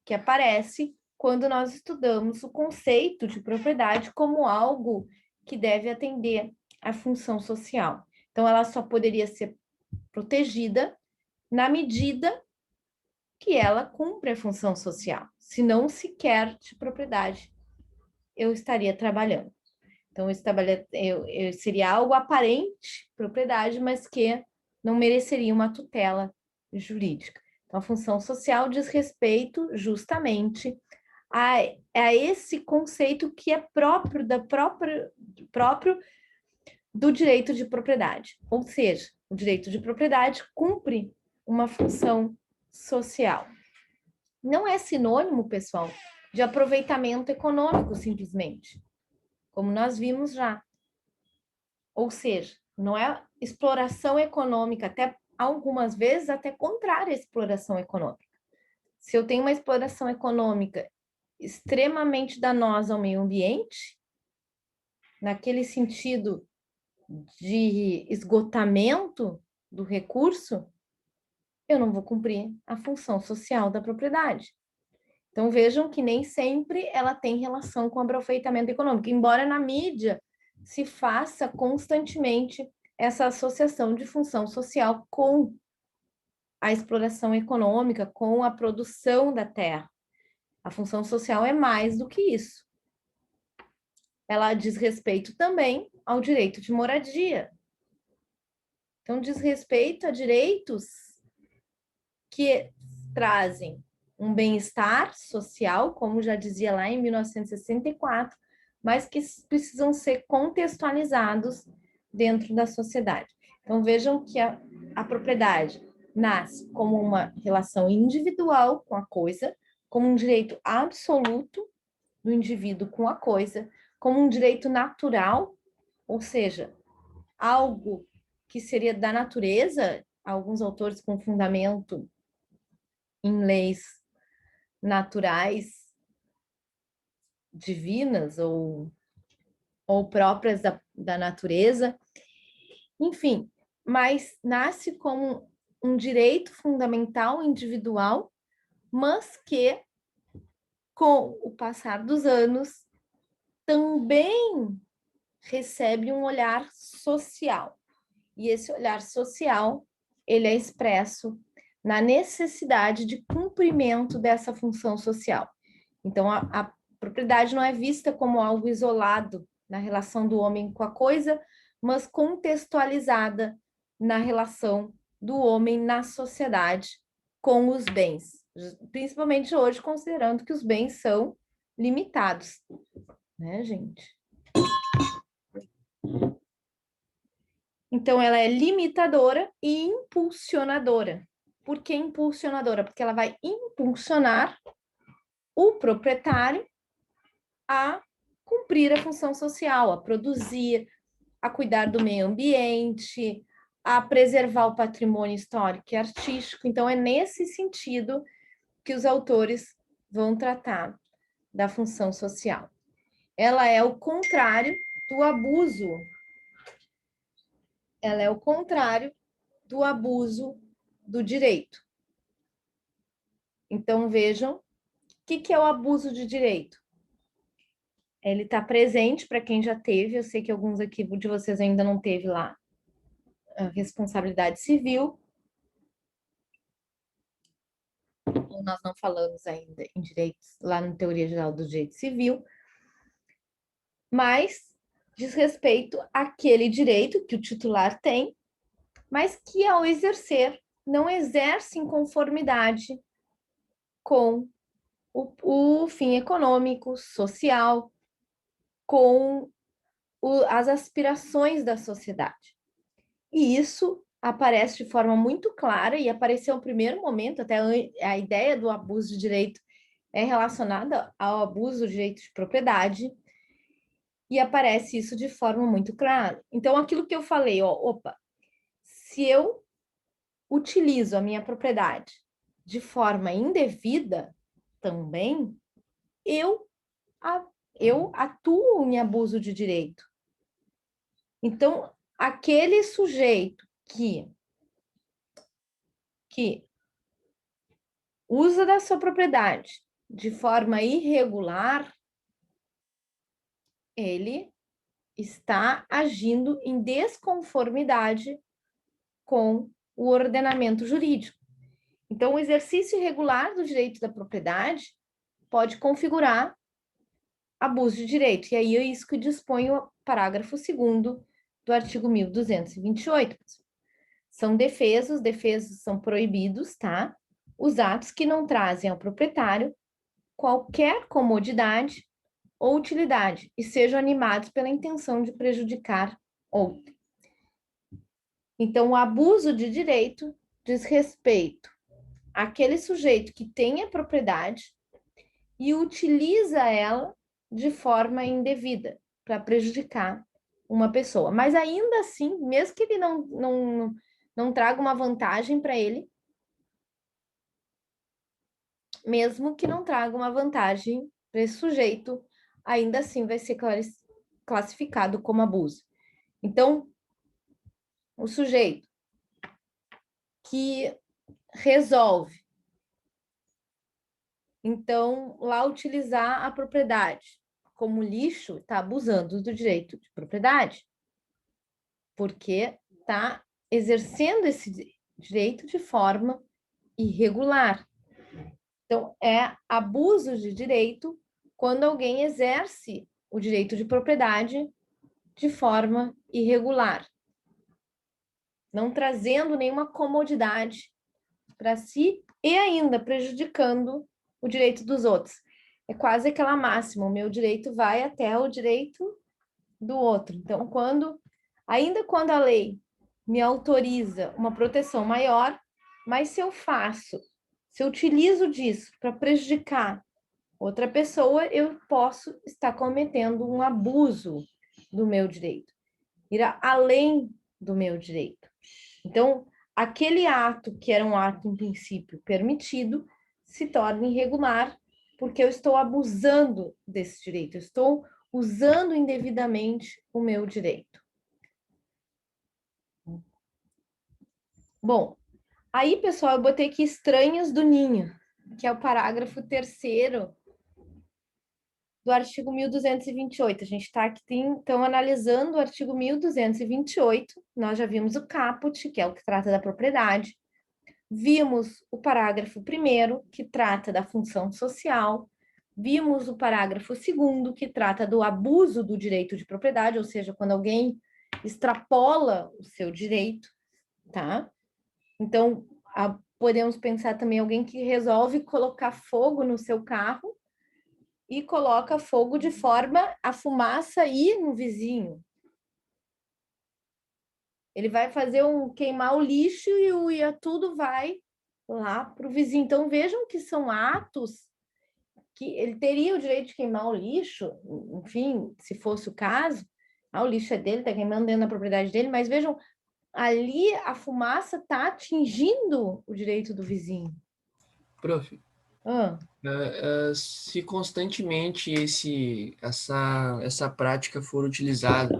que aparece quando nós estudamos o conceito de propriedade como algo que deve atender à função social. Então, ela só poderia ser protegida na medida que ela cumpre a função social. Se não sequer de propriedade, eu estaria trabalhando. Então, eu seria algo aparente, propriedade, mas que não mereceria uma tutela jurídica. Então, a função social diz respeito justamente a esse conceito que é próprio do direito de propriedade. Ou seja, o direito de propriedade cumpre uma função social. Não é sinônimo, pessoal, de aproveitamento econômico, simplesmente, como nós vimos já. Ou seja, não é exploração econômica, até algumas vezes até contrária à exploração econômica. Se eu tenho uma exploração econômica extremamente danosa ao meio ambiente, naquele sentido de esgotamento do recurso, eu não vou cumprir a função social da propriedade. Então, vejam que nem sempre ela tem relação com o aproveitamento econômico, embora na mídia se faça constantemente essa associação de função social com a exploração econômica, com a produção da terra. A função social é mais do que isso. Ela diz respeito também ao direito de moradia. Então, diz respeito a direitos que trazem um bem-estar social, como já dizia lá em 1964, mas que precisam ser contextualizados dentro da sociedade. Então, vejam que a propriedade nasce como uma relação individual com a coisa, como um direito absoluto do indivíduo com a coisa, como um direito natural, ou seja, algo que seria da natureza, alguns autores com fundamento em leis naturais, divinas ou próprias da natureza, enfim, mas nasce como um direito fundamental individual, mas que, com o passar dos anos, também recebe um olhar social. E esse olhar social, ele é expresso na necessidade de cumprimento dessa função social. Então, a propriedade não é vista como algo isolado na relação do homem com a coisa, mas contextualizada na relação do homem na sociedade com os bens, principalmente hoje, considerando que os bens são limitados, né, gente? Então, ela é limitadora e impulsionadora. Por que impulsionadora? Porque ela vai impulsionar o proprietário a cumprir a função social, a produzir, a cuidar do meio ambiente, a preservar o patrimônio histórico e artístico. Então, é nesse sentido que os autores vão tratar da função social. Ela é o contrário do abuso. Ela é o contrário do abuso do direito. Então, vejam, o que é o abuso de direito? Ele está presente para quem já teve, eu sei que alguns aqui de vocês ainda não teve lá a responsabilidade civil, ou nós não falamos ainda em direitos, lá na Teoria Geral do Direito Civil, mas diz respeito àquele direito que o titular tem, mas que ao exercer, não exerce em conformidade com o fim econômico, social, com as aspirações da sociedade. E isso aparece de forma muito clara e apareceu no primeiro momento, até a ideia do abuso de direito é relacionada ao abuso do direito de propriedade, e aparece isso de forma muito clara. Então, aquilo que eu falei, opa, se eu utilizo a minha propriedade de forma indevida também, eu atuo em abuso de direito. Então, aquele sujeito que usa da sua propriedade de forma irregular, ele está agindo em desconformidade com o ordenamento jurídico. Então, o exercício irregular do direito da propriedade pode configurar abuso de direito. E aí é isso que dispõe o parágrafo 2º do artigo 1228. São defesos são proibidos, tá? Os atos que não trazem ao proprietário qualquer comodidade ou utilidade e sejam animados pela intenção de prejudicar outro. Então, o abuso de direito diz respeito àquele sujeito que tem a propriedade e utiliza ela de forma indevida para prejudicar uma pessoa. Mas ainda assim, mesmo que ele não traga uma vantagem para ele, mesmo que não traga uma vantagem para esse sujeito, ainda assim vai ser classificado como abuso. Então, o sujeito que resolve, então, lá utilizar a propriedade como lixo, está abusando do direito de propriedade, porque está exercendo esse direito de forma irregular. Então, é abuso de direito quando alguém exerce o direito de propriedade de forma irregular, não trazendo nenhuma comodidade para si e ainda prejudicando o direito dos outros. É quase aquela máxima, o meu direito vai até o direito do outro. Então, ainda quando a lei me autoriza uma proteção maior, mas se eu utilizo disso para prejudicar outra pessoa, eu posso estar cometendo um abuso do meu direito, ir além do meu direito. Então, aquele ato que era um ato em princípio permitido se torna irregular porque eu estou abusando desse direito, eu estou usando indevidamente o meu direito. Bom, aí, pessoal, eu botei aqui estranhas do ninho, que é o parágrafo 3º do artigo 1228. A gente está aqui, então, analisando o artigo 1228. Nós já vimos o caput, que é o que trata da propriedade. Vimos o parágrafo 1º, que trata da função social. Vimos o parágrafo 2º, que trata do abuso do direito de propriedade, ou seja, quando alguém extrapola o seu direito, tá? Então, podemos pensar também alguém que resolve colocar fogo no seu carro e coloca fogo de forma a fumaça ir no vizinho. Ele vai fazer queimar o lixo e tudo vai lá para o vizinho. Então, vejam que são atos que ele teria o direito de queimar o lixo, enfim, se fosse o caso, o lixo é dele, está queimando dentro da propriedade dele, mas vejam, ali a fumaça está atingindo o direito do vizinho. Prof, Ah, se constantemente essa prática for utilizada,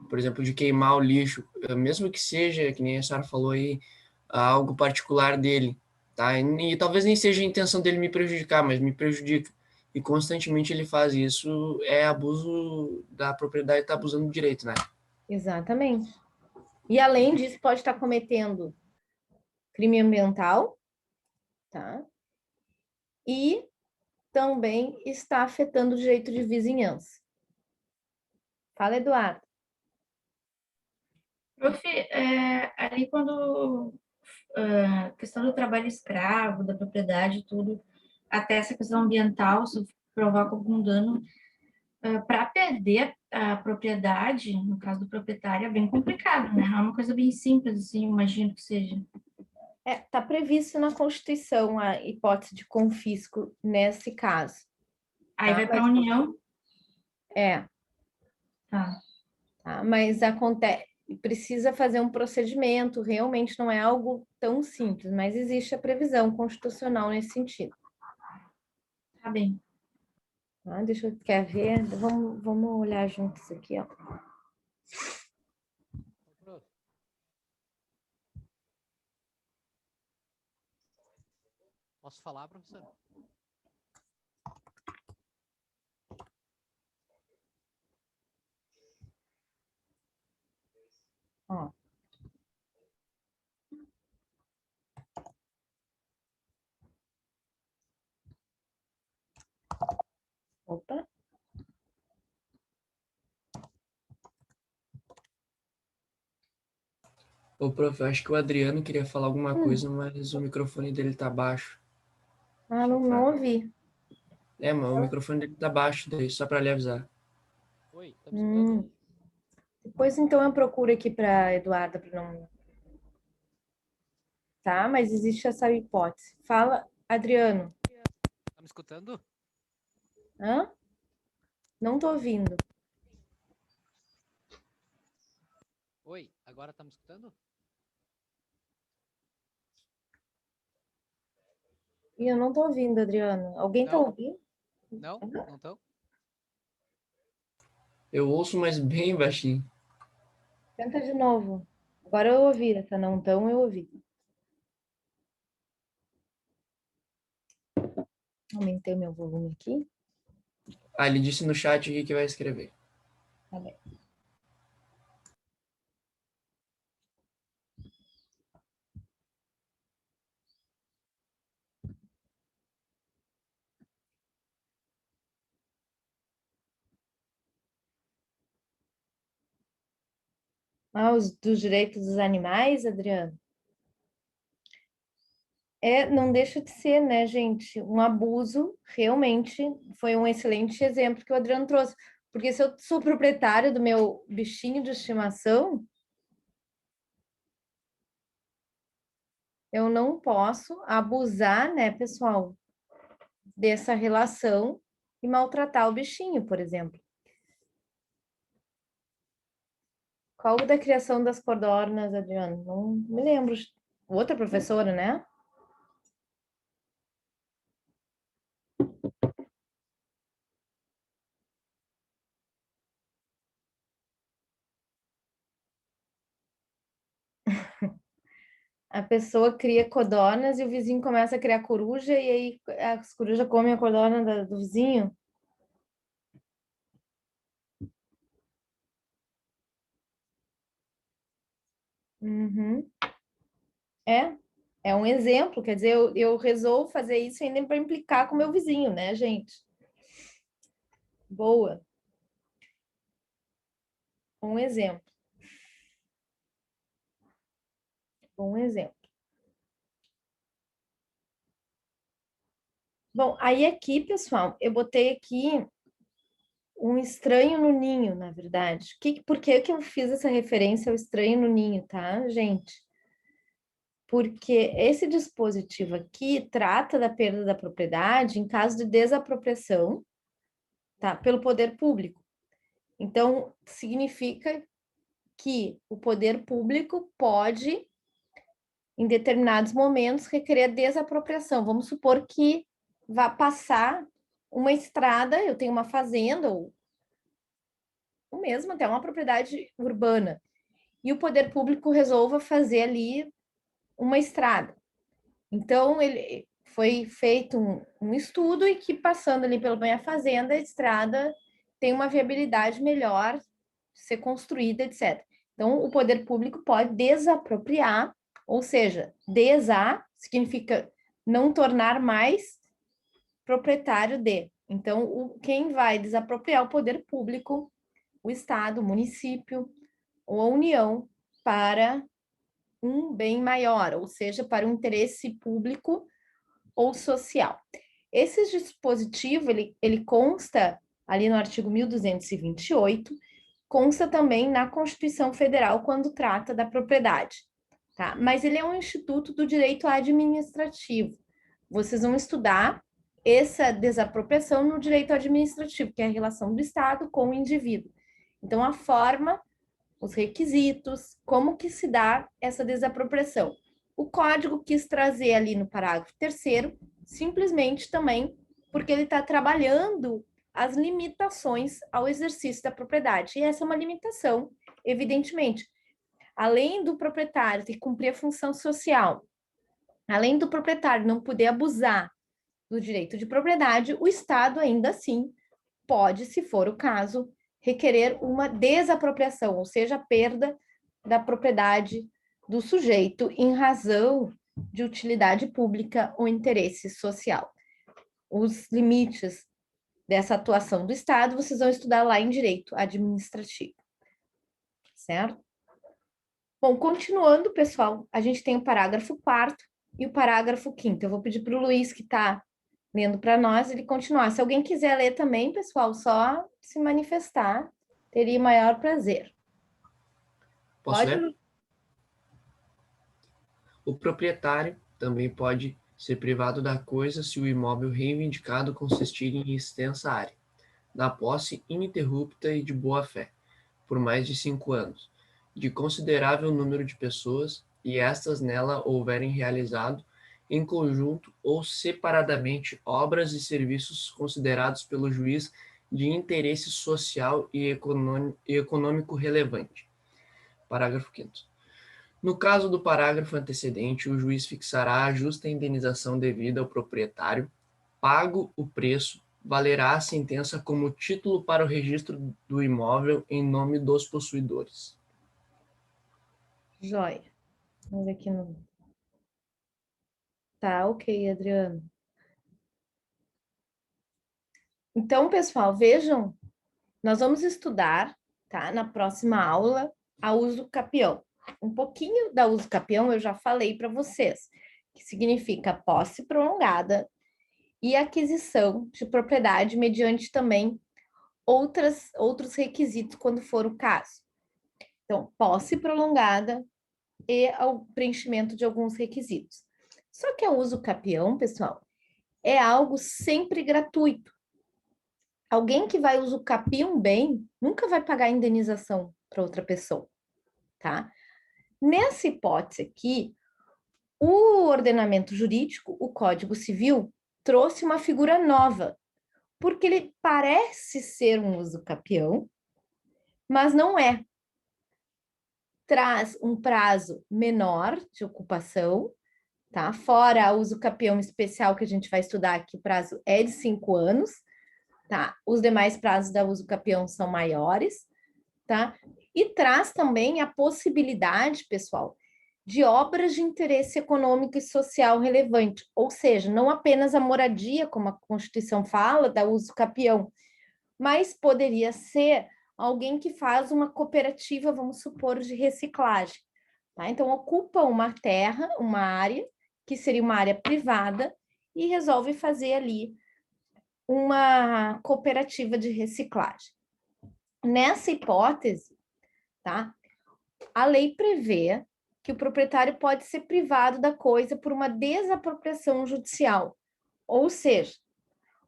por exemplo, de queimar o lixo, mesmo que seja, que nem a senhora falou aí, algo particular dele, tá? E talvez nem seja a intenção dele me prejudicar, mas me prejudica. E constantemente ele faz isso, é abuso da propriedade, está abusando do direito, né? exatamente. E além disso, pode estar cometendo crime ambiental, tá? E também está afetando o direito de vizinhança. Fala, Eduardo. Prof, ali quando a questão do trabalho escravo, da propriedade e tudo, até essa questão ambiental, se provoca algum dano, para perder a propriedade, no caso do proprietário, é bem complicado, né? Não é uma coisa bem simples, assim, imagino que seja. Está previsto na Constituição a hipótese de confisco nesse caso. Aí Tá? vai para a União. É. Tá. Tá? Mas acontece, precisa fazer um procedimento, realmente não é algo tão simples, mas existe a previsão constitucional nesse sentido. Tá bem. Quer ver? Vamos olhar juntos aqui, ó. Posso falar, professor? Ó. Opa. Ô, prof, eu acho que o Adriano queria falar alguma coisa, mas o microfone dele tá baixo. Não ouvi. Mas o microfone dele tá baixo, daí, só para lhe avisar. Oi, tá me escutando? Depois, então, eu procuro aqui para Eduarda, para não... Tá, mas existe essa hipótese. Fala, Adriano. Tá me escutando? Hã? Não tô ouvindo. Oi, agora tá me escutando? E eu não tô ouvindo, Adriano. Alguém tá Não? ouvindo? Não? Não tão? Eu ouço, mas bem baixinho. Tenta de novo. Agora eu ouvi, essa não tão eu ouvi. Aumentei meu volume aqui. Ele disse no chat aqui que vai escrever. Tá bem. Os dos direitos dos animais, Adriano? Não deixa de ser, né, gente? Um abuso, realmente, foi um excelente exemplo que o Adriano trouxe. Porque se eu sou proprietária do meu bichinho de estimação, eu não posso abusar, né, pessoal, dessa relação e maltratar o bichinho, por exemplo. Qual da criação das codornas, Adriano? Não me lembro. Outra professora, né? A pessoa cria codornas e o vizinho começa a criar coruja e aí as corujas comem a codorna do vizinho. Uhum. É, é um exemplo, quer dizer, eu resolvo fazer isso ainda para implicar com o meu vizinho, né, gente? Boa. Um exemplo. Um exemplo. Bom, aí aqui, pessoal, eu botei aqui um estranho no ninho, na verdade. Por que que eu fiz essa referência ao estranho no ninho, tá, gente? Porque esse dispositivo aqui trata da perda da propriedade em caso de desapropriação, tá, pelo poder público. Então, significa que o poder público pode, em determinados momentos, requerer a desapropriação. Vamos supor que vá passar uma estrada, eu tenho uma fazenda, ou mesmo até uma propriedade urbana, e o poder público resolva fazer ali uma estrada. Então, ele foi feito um estudo e que, passando ali pela minha fazenda, a estrada tem uma viabilidade melhor de ser construída, etc. Então, o poder público pode desapropriar, ou seja, significa não tornar mais proprietário de. Então, quem vai desapropriar é o poder público, o Estado, o município ou a União, para um bem maior, ou seja, para um interesse público ou social. Esse dispositivo, ele consta ali no artigo 1228, consta também na Constituição Federal quando trata da propriedade, tá? Mas ele é um instituto do direito administrativo. Vocês vão estudar essa desapropriação no direito administrativo, que é a relação do Estado com o indivíduo. Então, a forma, os requisitos, como que se dá essa desapropriação. O código quis trazer ali no parágrafo 3º, simplesmente também porque ele está trabalhando as limitações ao exercício da propriedade. E essa é uma limitação, evidentemente. Além do proprietário ter que cumprir a função social, além do proprietário não poder abusar do direito de propriedade, o Estado ainda assim pode, se for o caso, requerer uma desapropriação, ou seja, a perda da propriedade do sujeito em razão de utilidade pública ou interesse social. Os limites dessa atuação do Estado vocês vão estudar lá em direito administrativo, certo? Bom, continuando, pessoal, a gente tem o parágrafo 4º e o parágrafo 5º. Eu vou pedir para o Luiz, que está lendo para nós, ele continuar. Se alguém quiser ler também, pessoal, só se manifestar, teria maior prazer. Posso Pode, ler? O proprietário também pode ser privado da coisa se o imóvel reivindicado consistir em extensa área, da posse ininterrupta e de boa-fé, por mais de 5 anos, de considerável número de pessoas, e estas nela houverem realizado, em conjunto ou separadamente, obras e serviços considerados pelo juiz de interesse social e econômico relevante. Parágrafo 5º. No caso do parágrafo antecedente, o juiz fixará a justa indenização devida ao proprietário, pago o preço, valerá a sentença como título para o registro do imóvel em nome dos possuidores. joia. Vamos ver aqui no... Tá, ok, Adriano. Então, pessoal, vejam, nós vamos estudar, tá? Na próxima aula, a uso capião. Um pouquinho da uso capião eu já falei para vocês, que significa posse prolongada e aquisição de propriedade mediante também outros requisitos, quando for o caso. Então, posse prolongada e o preenchimento de alguns requisitos. Só que o uso capião, pessoal, é algo sempre gratuito. Alguém que vai usucapiar um bem nunca vai pagar indenização para outra pessoa, tá? Nessa hipótese aqui, o ordenamento jurídico, o Código Civil, trouxe uma figura nova, porque ele parece ser um usucapião, mas não é. Traz um prazo menor de ocupação, tá? Fora o usucapião especial que a gente vai estudar aqui, o prazo é de 5 anos, tá? Os demais prazos da usucapião são maiores, tá? E traz também a possibilidade, pessoal, de obras de interesse econômico e social relevante, ou seja, não apenas a moradia, como a Constituição fala, da usucapião, mas poderia ser alguém que faz uma cooperativa, vamos supor, de reciclagem, tá? Então, ocupa uma terra, uma área, que seria uma área privada, e resolve fazer ali uma cooperativa de reciclagem. Nessa hipótese, tá? A lei prevê que o proprietário pode ser privado da coisa por uma desapropriação judicial, ou seja,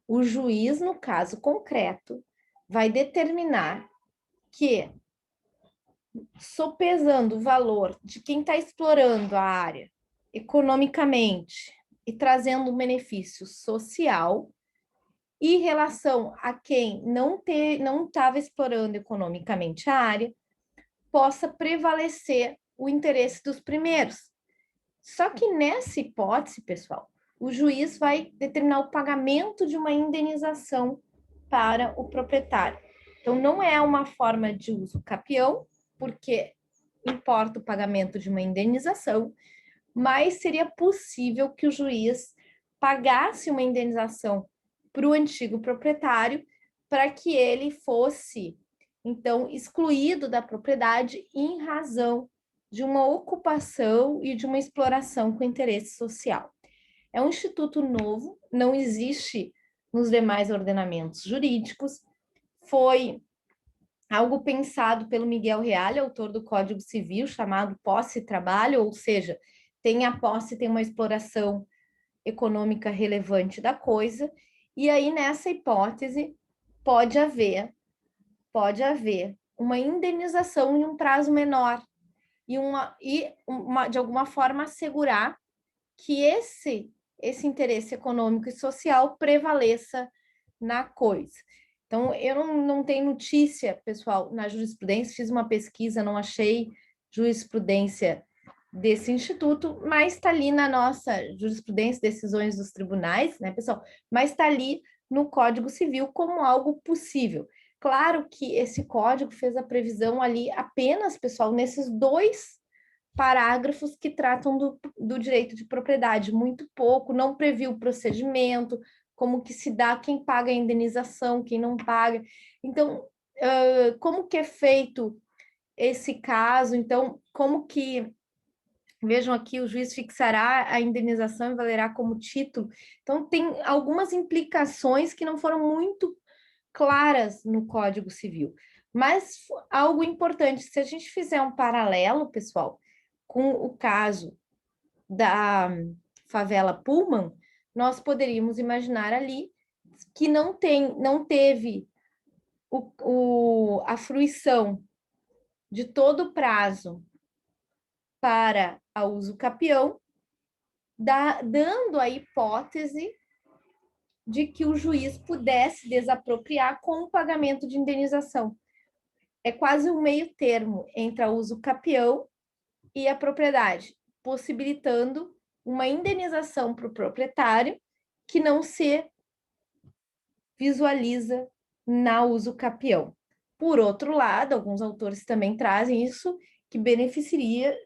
o juiz, no caso concreto, vai determinar que, sopesando o valor de quem está explorando a área economicamente e trazendo um benefício social, e em relação a quem não estava explorando economicamente a área, possa prevalecer o interesse dos primeiros. Só que nessa hipótese, pessoal, o juiz vai determinar o pagamento de uma indenização para o proprietário. Então, não é uma forma de uso capião, porque importa o pagamento de uma indenização, mas seria possível que o juiz pagasse uma indenização para o antigo proprietário, para que ele fosse, então, excluído da propriedade em razão de uma ocupação e de uma exploração com interesse social. É um instituto novo, não existe nos demais ordenamentos jurídicos, foi algo pensado pelo Miguel Reale, autor do Código Civil, chamado posse e trabalho, ou seja, tem a posse, tem uma exploração econômica relevante da coisa, e aí nessa hipótese pode haver uma indenização em um prazo menor e de alguma forma assegurar que esse interesse econômico e social prevaleça na coisa. Então, eu não tenho notícia, pessoal, na jurisprudência, fiz uma pesquisa, não achei jurisprudência desse instituto, mas está ali na nossa jurisprudência, decisões dos tribunais, né, pessoal? Mas está ali no Código Civil como algo possível. Claro que esse código fez a previsão ali apenas, pessoal, nesses 2 parágrafos que tratam do direito de propriedade, muito pouco, não previu o procedimento, como que se dá, quem paga a indenização, quem não paga. Então, como que é feito esse caso? Então, como que... Vejam aqui, o juiz fixará a indenização e valerá como título. Então, tem algumas implicações que não foram muito claras no Código Civil. Mas algo importante, se a gente fizer um paralelo, pessoal, com o caso da favela Pullman, nós poderíamos imaginar ali que não teve a fruição de todo o prazo para a uso capião, dando a hipótese de que o juiz pudesse desapropriar com o pagamento de indenização. É quase um meio termo entre a uso capião e a propriedade, possibilitando uma indenização para o proprietário que não se visualiza na uso capião. Por outro lado, alguns autores também trazem isso, que beneficiaria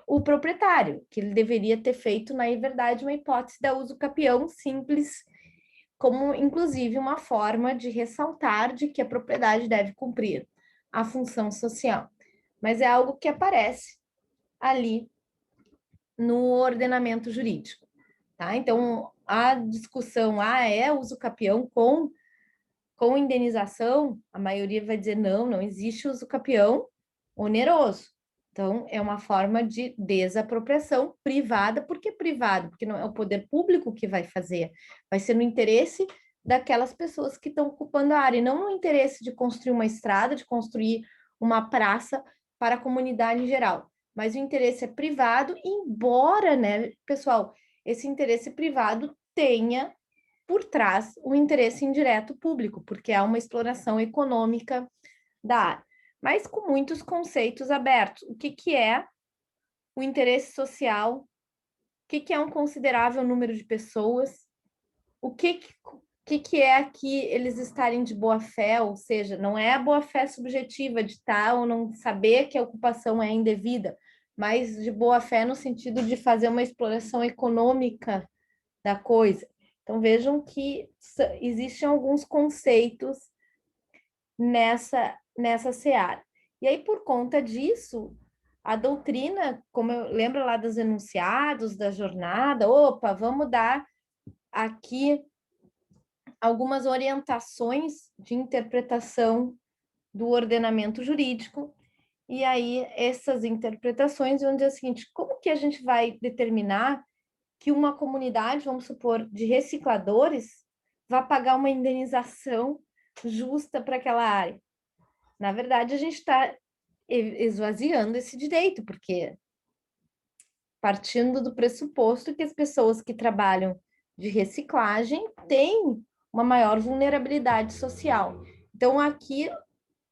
o proprietário, que ele deveria ter feito, na verdade, uma hipótese da uso capião simples, como inclusive uma forma de ressaltar de que a propriedade deve cumprir a função social, mas é algo que aparece ali no ordenamento jurídico, tá? Então, a discussão, é uso capião com indenização, a maioria vai dizer não existe uso capião oneroso. Então, é uma forma de desapropriação privada. Por que privado? Porque não é o poder público que vai fazer, vai ser no interesse daquelas pessoas que estão ocupando a área, e não no interesse de construir uma estrada, de construir uma praça para a comunidade em geral. Mas o interesse é privado, embora, né, pessoal, esse interesse privado tenha por trás um interesse indireto público, porque há uma exploração econômica da área, mas com muitos conceitos abertos. O que é o interesse social? O que é um considerável número de pessoas? O que é aqui eles estarem de boa fé, ou seja, não é a boa fé subjetiva de estar ou não saber que a ocupação é indevida, mas de boa fé no sentido de fazer uma exploração econômica da coisa. Então vejam que existem alguns conceitos nessa seara. E aí, por conta disso, a doutrina, como eu lembro lá dos enunciados, da jornada, vamos dar aqui algumas orientações de interpretação do ordenamento jurídico. E aí, essas interpretações vão dizer o seguinte: como que a gente vai determinar que uma comunidade, vamos supor, de recicladores, vai pagar uma indenização justa para aquela área? Na verdade, a gente está esvaziando esse direito, porque partindo do pressuposto que as pessoas que trabalham de reciclagem têm uma maior vulnerabilidade social. Então, aqui,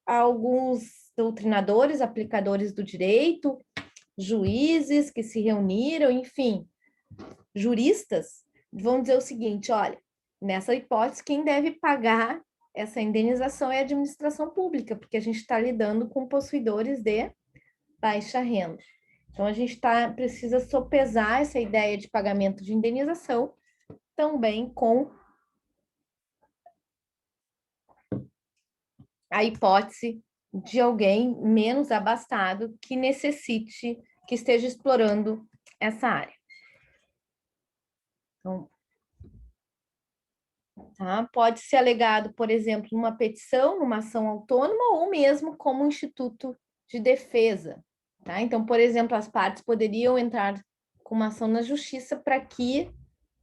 alguns doutrinadores, aplicadores do direito, juízes que se reuniram, enfim, juristas, vão dizer o seguinte: olha, nessa hipótese, quem deve pagar essa indenização é a administração pública, porque a gente está lidando com possuidores de baixa renda. Então, a gente precisa sopesar essa ideia de pagamento de indenização também com a hipótese de alguém menos abastado que necessite, que esteja explorando essa área. Então, tá? Pode ser alegado, por exemplo, numa petição, numa ação autônoma, ou mesmo como instituto de defesa. Tá? Então, por exemplo, as partes poderiam entrar com uma ação na justiça para que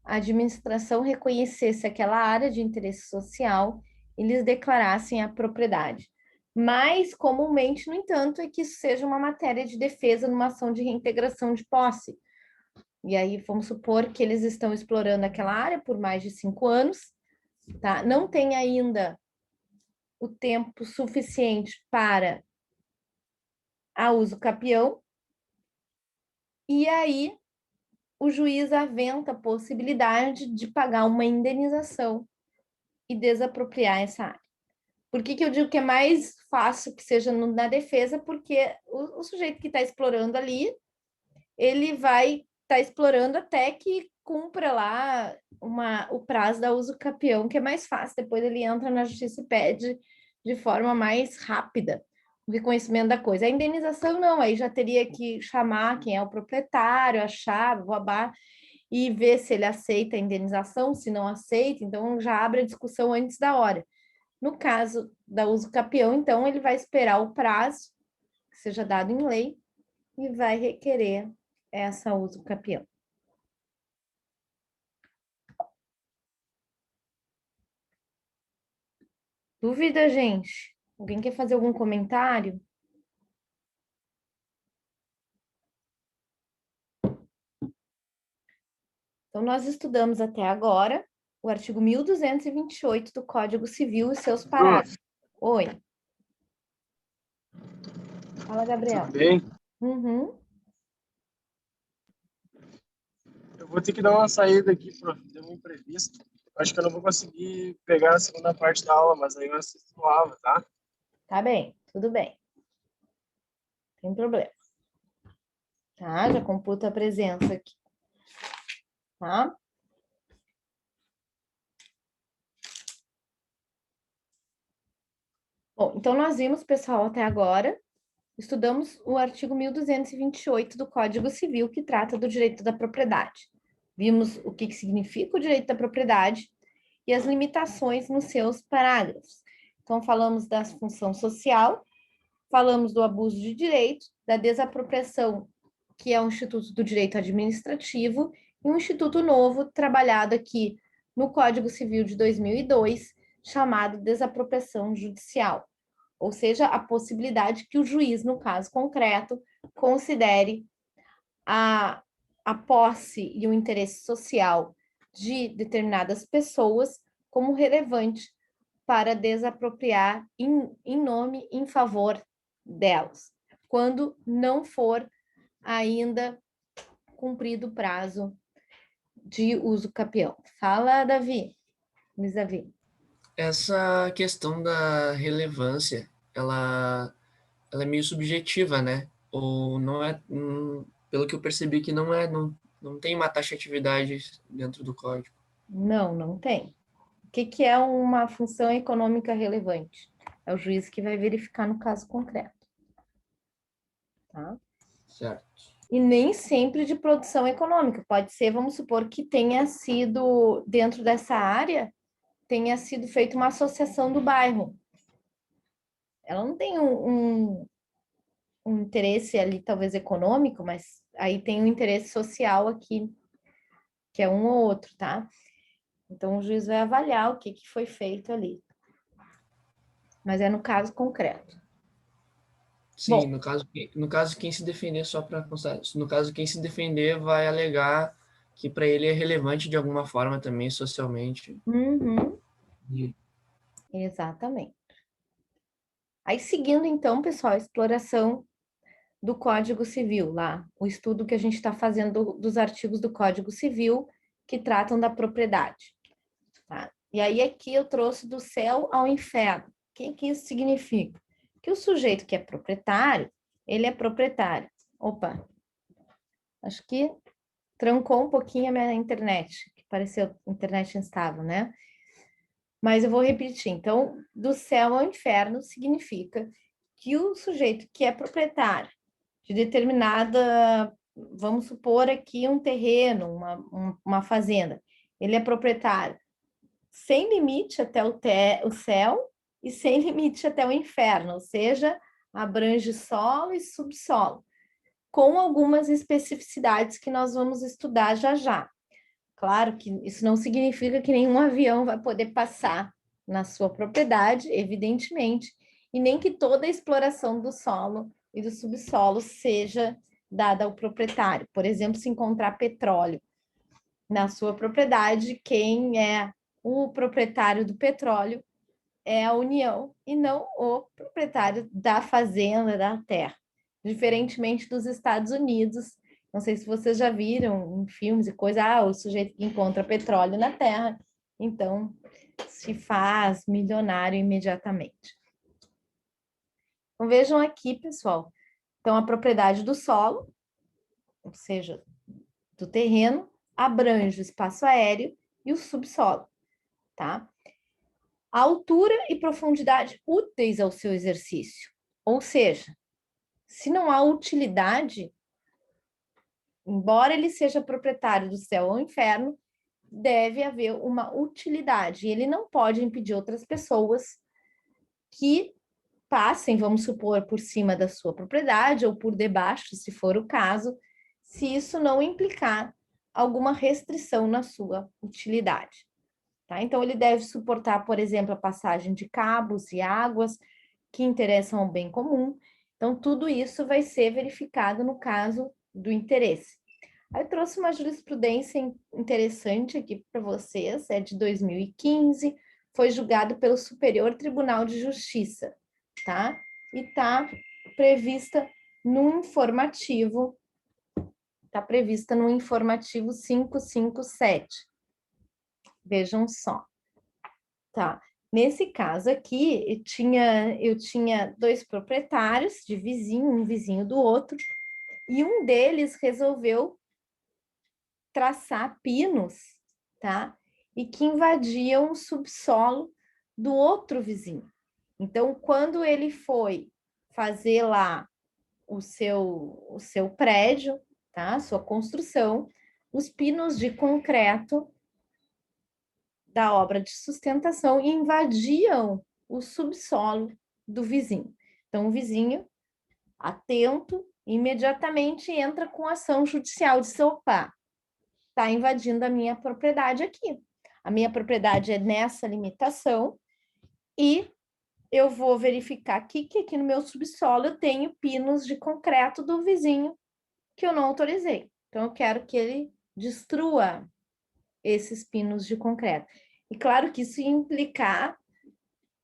a administração reconhecesse aquela área de interesse social e lhes declarassem a propriedade. Mais comumente, no entanto, é que isso seja uma matéria de defesa numa ação de reintegração de posse. E aí, vamos supor que eles estão explorando aquela área por mais de 5 anos, tá? Não tem ainda o tempo suficiente para a uso capião, e aí o juiz aventa a possibilidade de pagar uma indenização e desapropriar essa área. Por que eu digo que é mais fácil que seja na defesa? Porque o sujeito que está explorando ali, ele vai estar explorando até que cumpra lá o prazo da uso capião, que é mais fácil. Depois ele entra na justiça e pede de forma mais rápida o reconhecimento da coisa. A indenização não, aí já teria que chamar quem é o proprietário, achar, babá, e ver se ele aceita a indenização, se não aceita, então já abre a discussão antes da hora. No caso da uso capião, então, ele vai esperar o prazo que seja dado em lei e vai requerer essa uso capião. Dúvida, gente? Alguém quer fazer algum comentário? Então, nós estudamos até agora o artigo 1228 do Código Civil e seus parágrafos. Oi. Fala, Gabriel. Tudo bem? Uhum. Eu vou ter que dar uma saída aqui, prof. Deu um imprevisto. Acho que eu não vou conseguir pegar a segunda parte da aula, mas aí eu assisto no aula, tá? Tá bem, tudo bem. Tem problema. Tá? Já computa a presença aqui. Tá? Bom, então nós vimos, pessoal, até agora, estudamos o artigo 1228 do Código Civil, que trata do direito da propriedade. Vimos o que significa o direito da propriedade e as limitações nos seus parágrafos. Então, falamos da função social, falamos do abuso de direito, da desapropriação, que é o Instituto do Direito Administrativo, e um instituto novo, trabalhado aqui no Código Civil de 2002, chamado desapropriação judicial, ou seja, a possibilidade que o juiz, no caso concreto, considere a posse e o interesse social de determinadas pessoas como relevante para desapropriar em nome, em favor delas, quando não for ainda cumprido o prazo de uso capião. Fala, Davi. Luiz Davi. Essa questão da relevância, ela é meio subjetiva, né? Ou não é, pelo que eu percebi que não tem uma taxatividade dentro do código. Não tem. O que é uma função econômica relevante? É o juiz que vai verificar no caso concreto. Tá? Certo. E nem sempre de produção econômica. Pode ser, vamos supor, que tenha sido, dentro dessa área, tenha sido feita uma associação do bairro. Ela não tem um interesse ali, talvez econômico, mas aí tem um interesse social aqui, que é um ou outro, tá? Então, o juiz vai avaliar o que foi feito ali. Mas é no caso concreto. Sim, Bom, no caso, quem se defender, só para constar, no caso, quem se defender vai alegar que para ele é relevante de alguma forma também socialmente. E exatamente. Aí, seguindo, então, pessoal, a exploração do Código Civil, lá, o estudo que a gente está fazendo dos artigos do Código Civil que tratam da propriedade. Tá? E aí, aqui eu trouxe do céu ao inferno. O que isso significa? Que o sujeito que é proprietário, ele é proprietário. Opa, acho que trancou um pouquinho a minha internet, que pareceu internet instável, né? Mas eu vou repetir. Então, do céu ao inferno significa que o sujeito que é proprietário de determinada, vamos supor aqui um terreno, uma fazenda, ele é proprietário sem limite até o céu e sem limite até o inferno, ou seja, abrange solo e subsolo, com algumas especificidades que nós vamos estudar já já. Claro que isso não significa que nenhum avião vai poder passar na sua propriedade, evidentemente, e nem que toda a exploração do solo e do subsolo seja dada ao proprietário. Por exemplo, se encontrar petróleo na sua propriedade, quem é o proprietário do petróleo é a União e não o proprietário da fazenda, da terra. Diferentemente dos Estados Unidos, não sei se vocês já viram em filmes e coisa, o sujeito que encontra petróleo na terra, então se faz milionário imediatamente. Então vejam aqui, pessoal, então a propriedade do solo, ou seja, do terreno, abrange o espaço aéreo e o subsolo, tá? A altura e profundidade úteis ao seu exercício, ou seja, se não há utilidade, embora ele seja proprietário do céu ou inferno, deve haver uma utilidade. Ele não pode impedir outras pessoas que passem, vamos supor, por cima da sua propriedade ou por debaixo, se for o caso, se isso não implicar alguma restrição na sua utilidade. Tá? Então, ele deve suportar, por exemplo, a passagem de cabos e águas que interessam ao bem comum. Então, tudo isso vai ser verificado no caso do interesse. Aí eu trouxe uma jurisprudência interessante aqui para vocês, é de 2015, foi julgado pelo Superior Tribunal de Justiça, tá? E está prevista no informativo, 557. Vejam só. Tá. Nesse caso aqui, eu tinha dois proprietários de vizinho, um vizinho do outro, e um deles resolveu traçar pinos, tá? E que invadiam o subsolo do outro vizinho. Então, quando ele foi fazer lá o seu prédio, tá? A sua construção, os pinos de concreto da obra de sustentação invadiam o subsolo do vizinho. Então, o vizinho, atento, imediatamente entra com ação judicial de dizer, opa, está invadindo a minha propriedade aqui. A minha propriedade é nessa limitação e eu vou verificar aqui que aqui no meu subsolo eu tenho pinos de concreto do vizinho que eu não autorizei. Então, eu quero que ele destrua esses pinos de concreto. E claro que isso ia implicar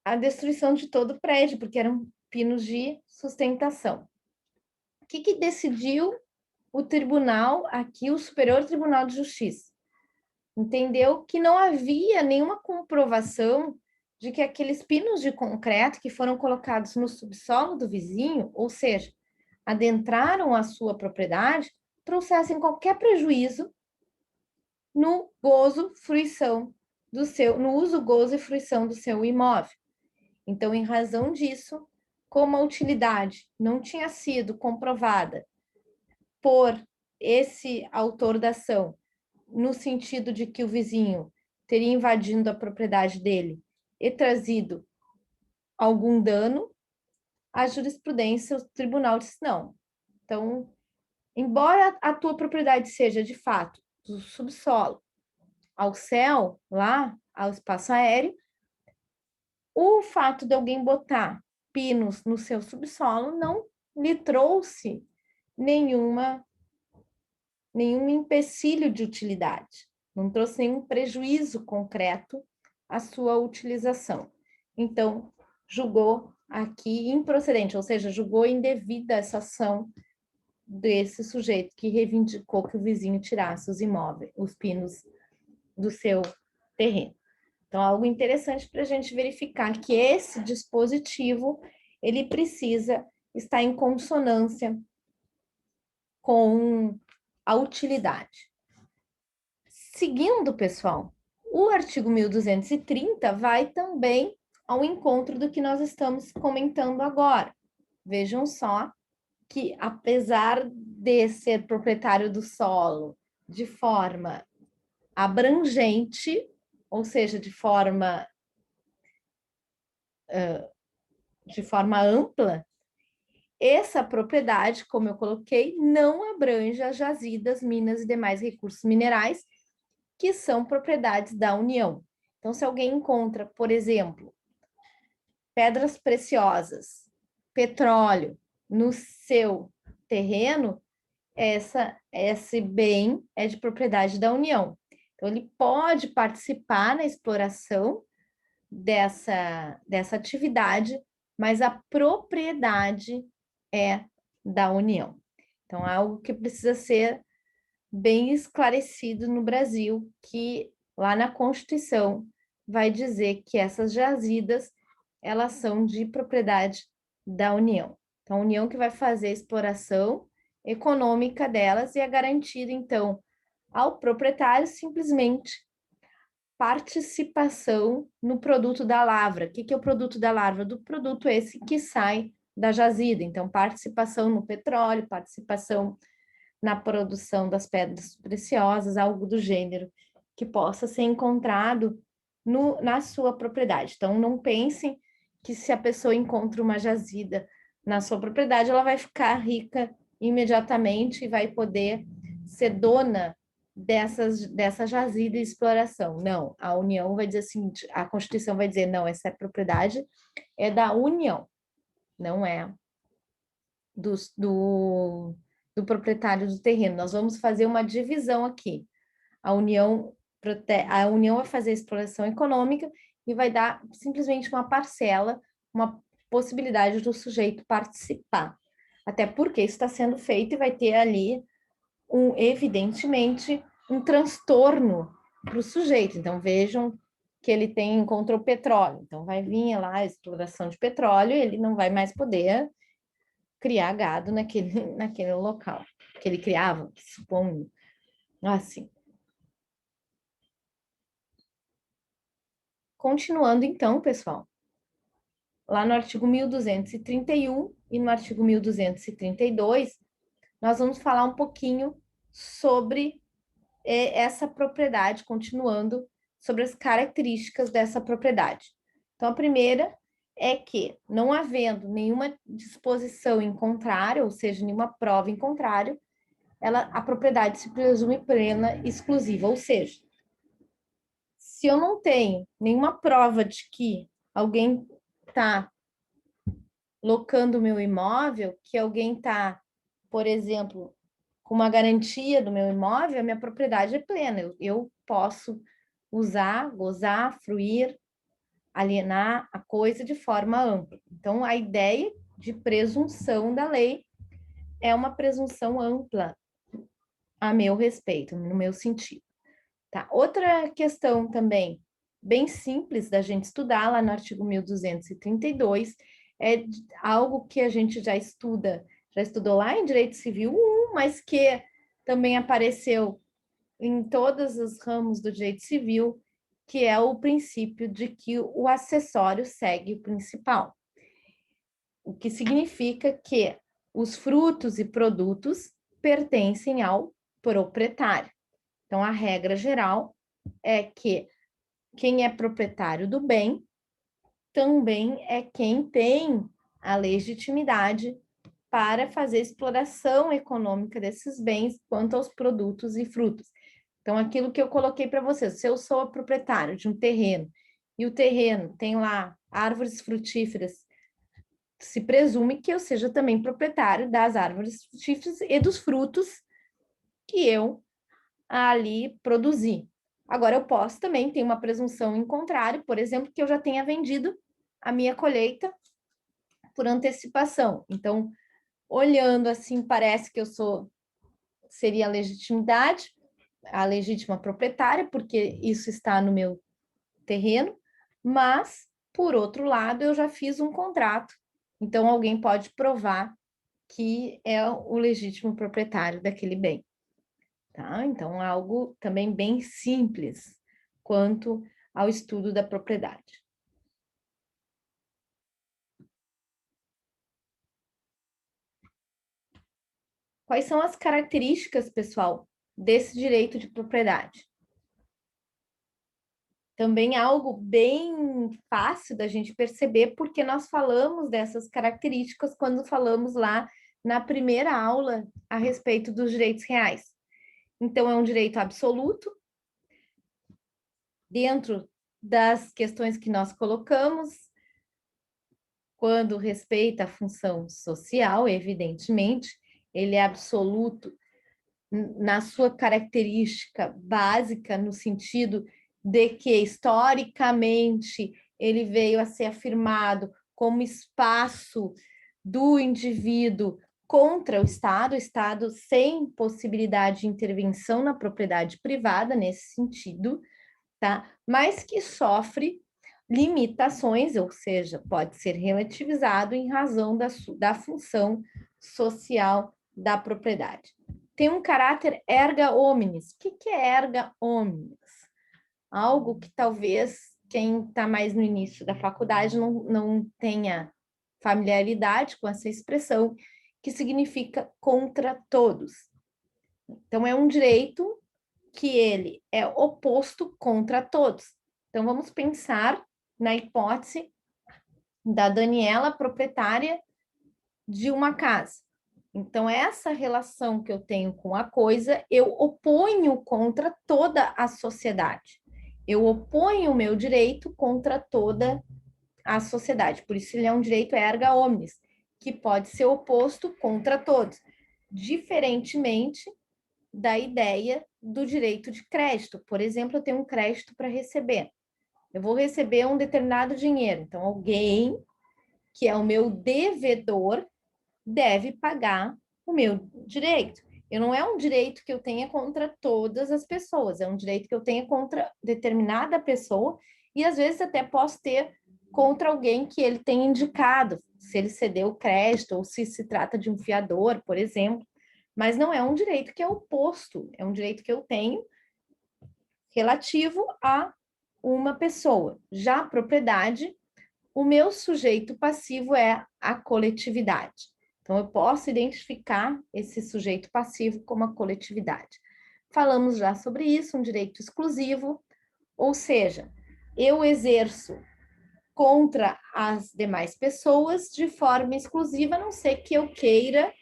a destruição de todo o prédio, porque eram pinos de sustentação. O que decidiu o tribunal aqui, o Superior Tribunal de Justiça? Entendeu que não havia nenhuma comprovação de que aqueles pinos de concreto que foram colocados no subsolo do vizinho, ou seja, adentraram a sua propriedade, trouxessem qualquer prejuízo no gozo, fruição do seu, no uso, gozo e fruição do seu imóvel. Então, em razão disso, como a utilidade não tinha sido comprovada por esse autor da ação, no sentido de que o vizinho teria invadido a propriedade dele e trazido algum dano, a jurisprudência, o tribunal disse não. Então, embora a tua propriedade seja de fato do subsolo ao céu, lá ao espaço aéreo, o fato de alguém botar pinos no seu subsolo não lhe trouxe nenhum empecilho de utilidade, não trouxe nenhum prejuízo concreto à sua utilização. Então, julgou aqui improcedente, ou seja, julgou indevida essa ação desse sujeito que reivindicou que o vizinho tirasse os imóveis, os pinos do seu terreno. Então, algo interessante para a gente verificar que esse dispositivo, ele precisa estar em consonância com a utilidade. Seguindo, pessoal, o artigo 1230 vai também ao encontro do que nós estamos comentando agora. Vejam só que, apesar de ser proprietário do solo de forma abrangente, ou seja, de forma ampla, essa propriedade, como eu coloquei, não abrange as jazidas, minas e demais recursos minerais que são propriedades da União. Então, se alguém encontra, por exemplo, pedras preciosas, petróleo no seu terreno, esse bem é de propriedade da União. Então, ele pode participar na exploração dessa atividade, mas a propriedade é da União. Então, é algo que precisa ser bem esclarecido no Brasil, que lá na Constituição vai dizer que essas jazidas, elas são de propriedade da União. Então, a União que vai fazer a exploração econômica delas e é garantida, então, ao proprietário simplesmente participação no produto da lavra. O que é o produto da lavra? Do produto esse que sai da jazida. Então, participação no petróleo, participação na produção das pedras preciosas, algo do gênero, que possa ser encontrado na sua propriedade. Então, não pensem que se a pessoa encontra uma jazida na sua propriedade, ela vai ficar rica imediatamente e vai poder ser dona dessa jazida e exploração. Não, a União vai dizer assim, a Constituição vai dizer, não, essa propriedade é da União, não é do proprietário do terreno. Nós vamos fazer uma divisão aqui. A União vai fazer a exploração econômica e vai dar simplesmente uma parcela, uma possibilidade do sujeito participar. Até porque isso está sendo feito e vai ter ali, evidentemente, um transtorno para o sujeito. Então, vejam que ele encontrou petróleo. Então, vai vir lá a exploração de petróleo e ele não vai mais poder criar gado naquele local que ele criava, suponho, assim. Continuando então, pessoal, lá no artigo 1231 e no artigo 1232, nós vamos falar um pouquinho sobre essa propriedade, continuando sobre as características dessa propriedade. Então, a primeira é que, não havendo nenhuma disposição em contrário, ou seja, nenhuma prova em contrário, a propriedade se presume plena e exclusiva, ou seja, se eu não tenho nenhuma prova de que alguém está locando o meu imóvel, que alguém está, por exemplo, com uma garantia do meu imóvel, a minha propriedade é plena. Eu posso usar, gozar, fruir, alienar a coisa de forma ampla. Então, a ideia de presunção da lei é uma presunção ampla a meu respeito, no meu sentido. Tá? Outra questão também bem simples da gente estudar lá no artigo 1232 é algo que a gente já estudou lá em Direito Civil 1, mas que também apareceu em todos os ramos do direito civil, que é o princípio de que o acessório segue o principal. O que significa que os frutos e produtos pertencem ao proprietário. Então, a regra geral é que quem é proprietário do bem também é quem tem a legitimidade para fazer exploração econômica desses bens quanto aos produtos e frutos. Então, aquilo que eu coloquei para vocês, se eu sou proprietário de um terreno e o terreno tem lá árvores frutíferas, se presume que eu seja também proprietário das árvores frutíferas e dos frutos que eu ali produzi. Agora, eu posso também ter uma presunção em contrário, por exemplo, que eu já tenha vendido a minha colheita por antecipação. Então, olhando assim, parece que seria a legítima proprietária, porque isso está no meu terreno, mas, por outro lado, eu já fiz um contrato. Então, alguém pode provar que é o legítimo proprietário daquele bem. Tá? Então, algo também bem simples quanto ao estudo da propriedade. Quais são as características, pessoal, desse direito de propriedade? Também algo bem fácil da gente perceber, porque nós falamos dessas características quando falamos lá na primeira aula a respeito dos direitos reais. Então, é um direito absoluto, dentro das questões que nós colocamos, quando respeita a função social, evidentemente, ele é absoluto na sua característica básica, no sentido de que, historicamente, ele veio a ser afirmado como espaço do indivíduo contra o Estado sem possibilidade de intervenção na propriedade privada, nesse sentido, tá? Mas que sofre limitações, ou seja, pode ser relativizado em razão da função social da propriedade. Tem um caráter erga omnes. O que é erga omnes? Algo que talvez quem está mais no início da faculdade não tenha familiaridade com essa expressão, que significa contra todos. Então, é um direito que ele é oposto contra todos. Então, vamos pensar na hipótese da Daniela, proprietária de uma casa. Então, essa relação que eu tenho com a coisa, eu oponho contra toda a sociedade. Eu oponho o meu direito contra toda a sociedade. Por isso, ele é um direito erga omnes, que pode ser oposto contra todos, diferentemente da ideia do direito de crédito. Por exemplo, eu tenho um crédito para receber. Eu vou receber um determinado dinheiro. Então, alguém que é o meu devedor deve pagar o meu direito. E não é um direito que eu tenha contra todas as pessoas, é um direito que eu tenha contra determinada pessoa e às vezes até posso ter contra alguém que ele tenha indicado, se ele cedeu o crédito ou se trata de um fiador, por exemplo. Mas não é um direito que é oposto, é um direito que eu tenho relativo a uma pessoa. Já a propriedade o meu sujeito passivo é a coletividade. Então, eu posso identificar esse sujeito passivo como a coletividade. Falamos já sobre isso, um direito exclusivo, ou seja, eu exerço contra as demais pessoas de forma exclusiva, a não ser que eu queira,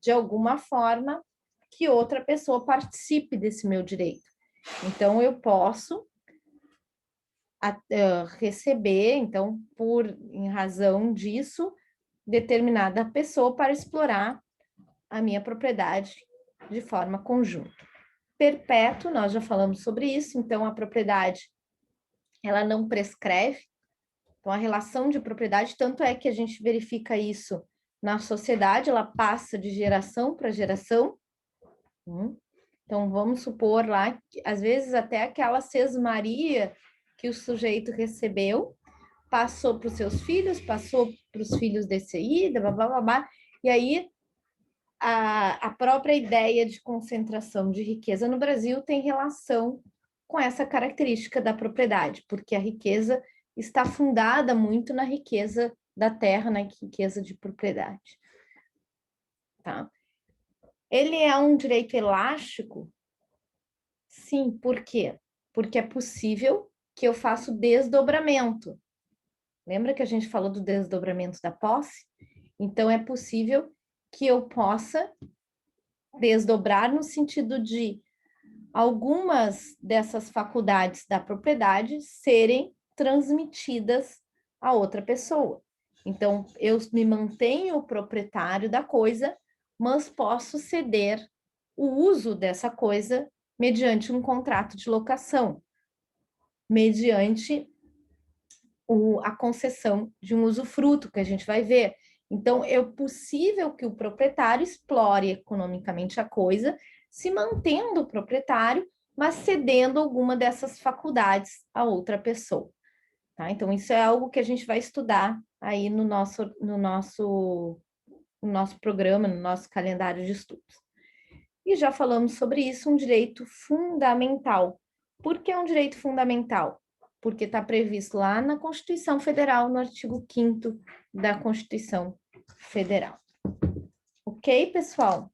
de alguma forma, que outra pessoa participe desse meu direito. Então, eu posso receber, então, em razão disso, determinada pessoa para explorar a minha propriedade de forma conjunta. Perpétuo, nós já falamos sobre isso, então a propriedade, ela não prescreve, então a relação de propriedade, tanto é que a gente verifica isso na sociedade, ela passa de geração para geração. Então, vamos supor lá, que, às vezes até aquela sesmaria que o sujeito recebeu, passou para os seus filhos, passou para os filhos desse aí, blá, blá, blá, blá, e aí a própria ideia de concentração de riqueza no Brasil tem relação com essa característica da propriedade, porque a riqueza está fundada muito na riqueza da terra, na riqueza de propriedade. Tá? Ele é um direito elástico? Sim, por quê? Porque é possível que eu faça o desdobramento. Lembra que a gente falou do desdobramento da posse? Então, é possível que eu possa desdobrar no sentido de algumas dessas faculdades da propriedade serem transmitidas a outra pessoa. Então, eu me mantenho o proprietário da coisa, mas posso ceder o uso dessa coisa mediante um contrato de locação, mediante a concessão de um usufruto, que a gente vai ver. Então, é possível que o proprietário explore economicamente a coisa, se mantendo o proprietário, mas cedendo alguma dessas faculdades a outra pessoa. Tá? Então, isso é algo que a gente vai estudar aí no nosso programa, no nosso calendário de estudos. E já falamos sobre isso, um direito fundamental. Por que é um direito fundamental? Porque está previsto lá na Constituição Federal, no artigo 5º da Constituição Federal. Ok, pessoal?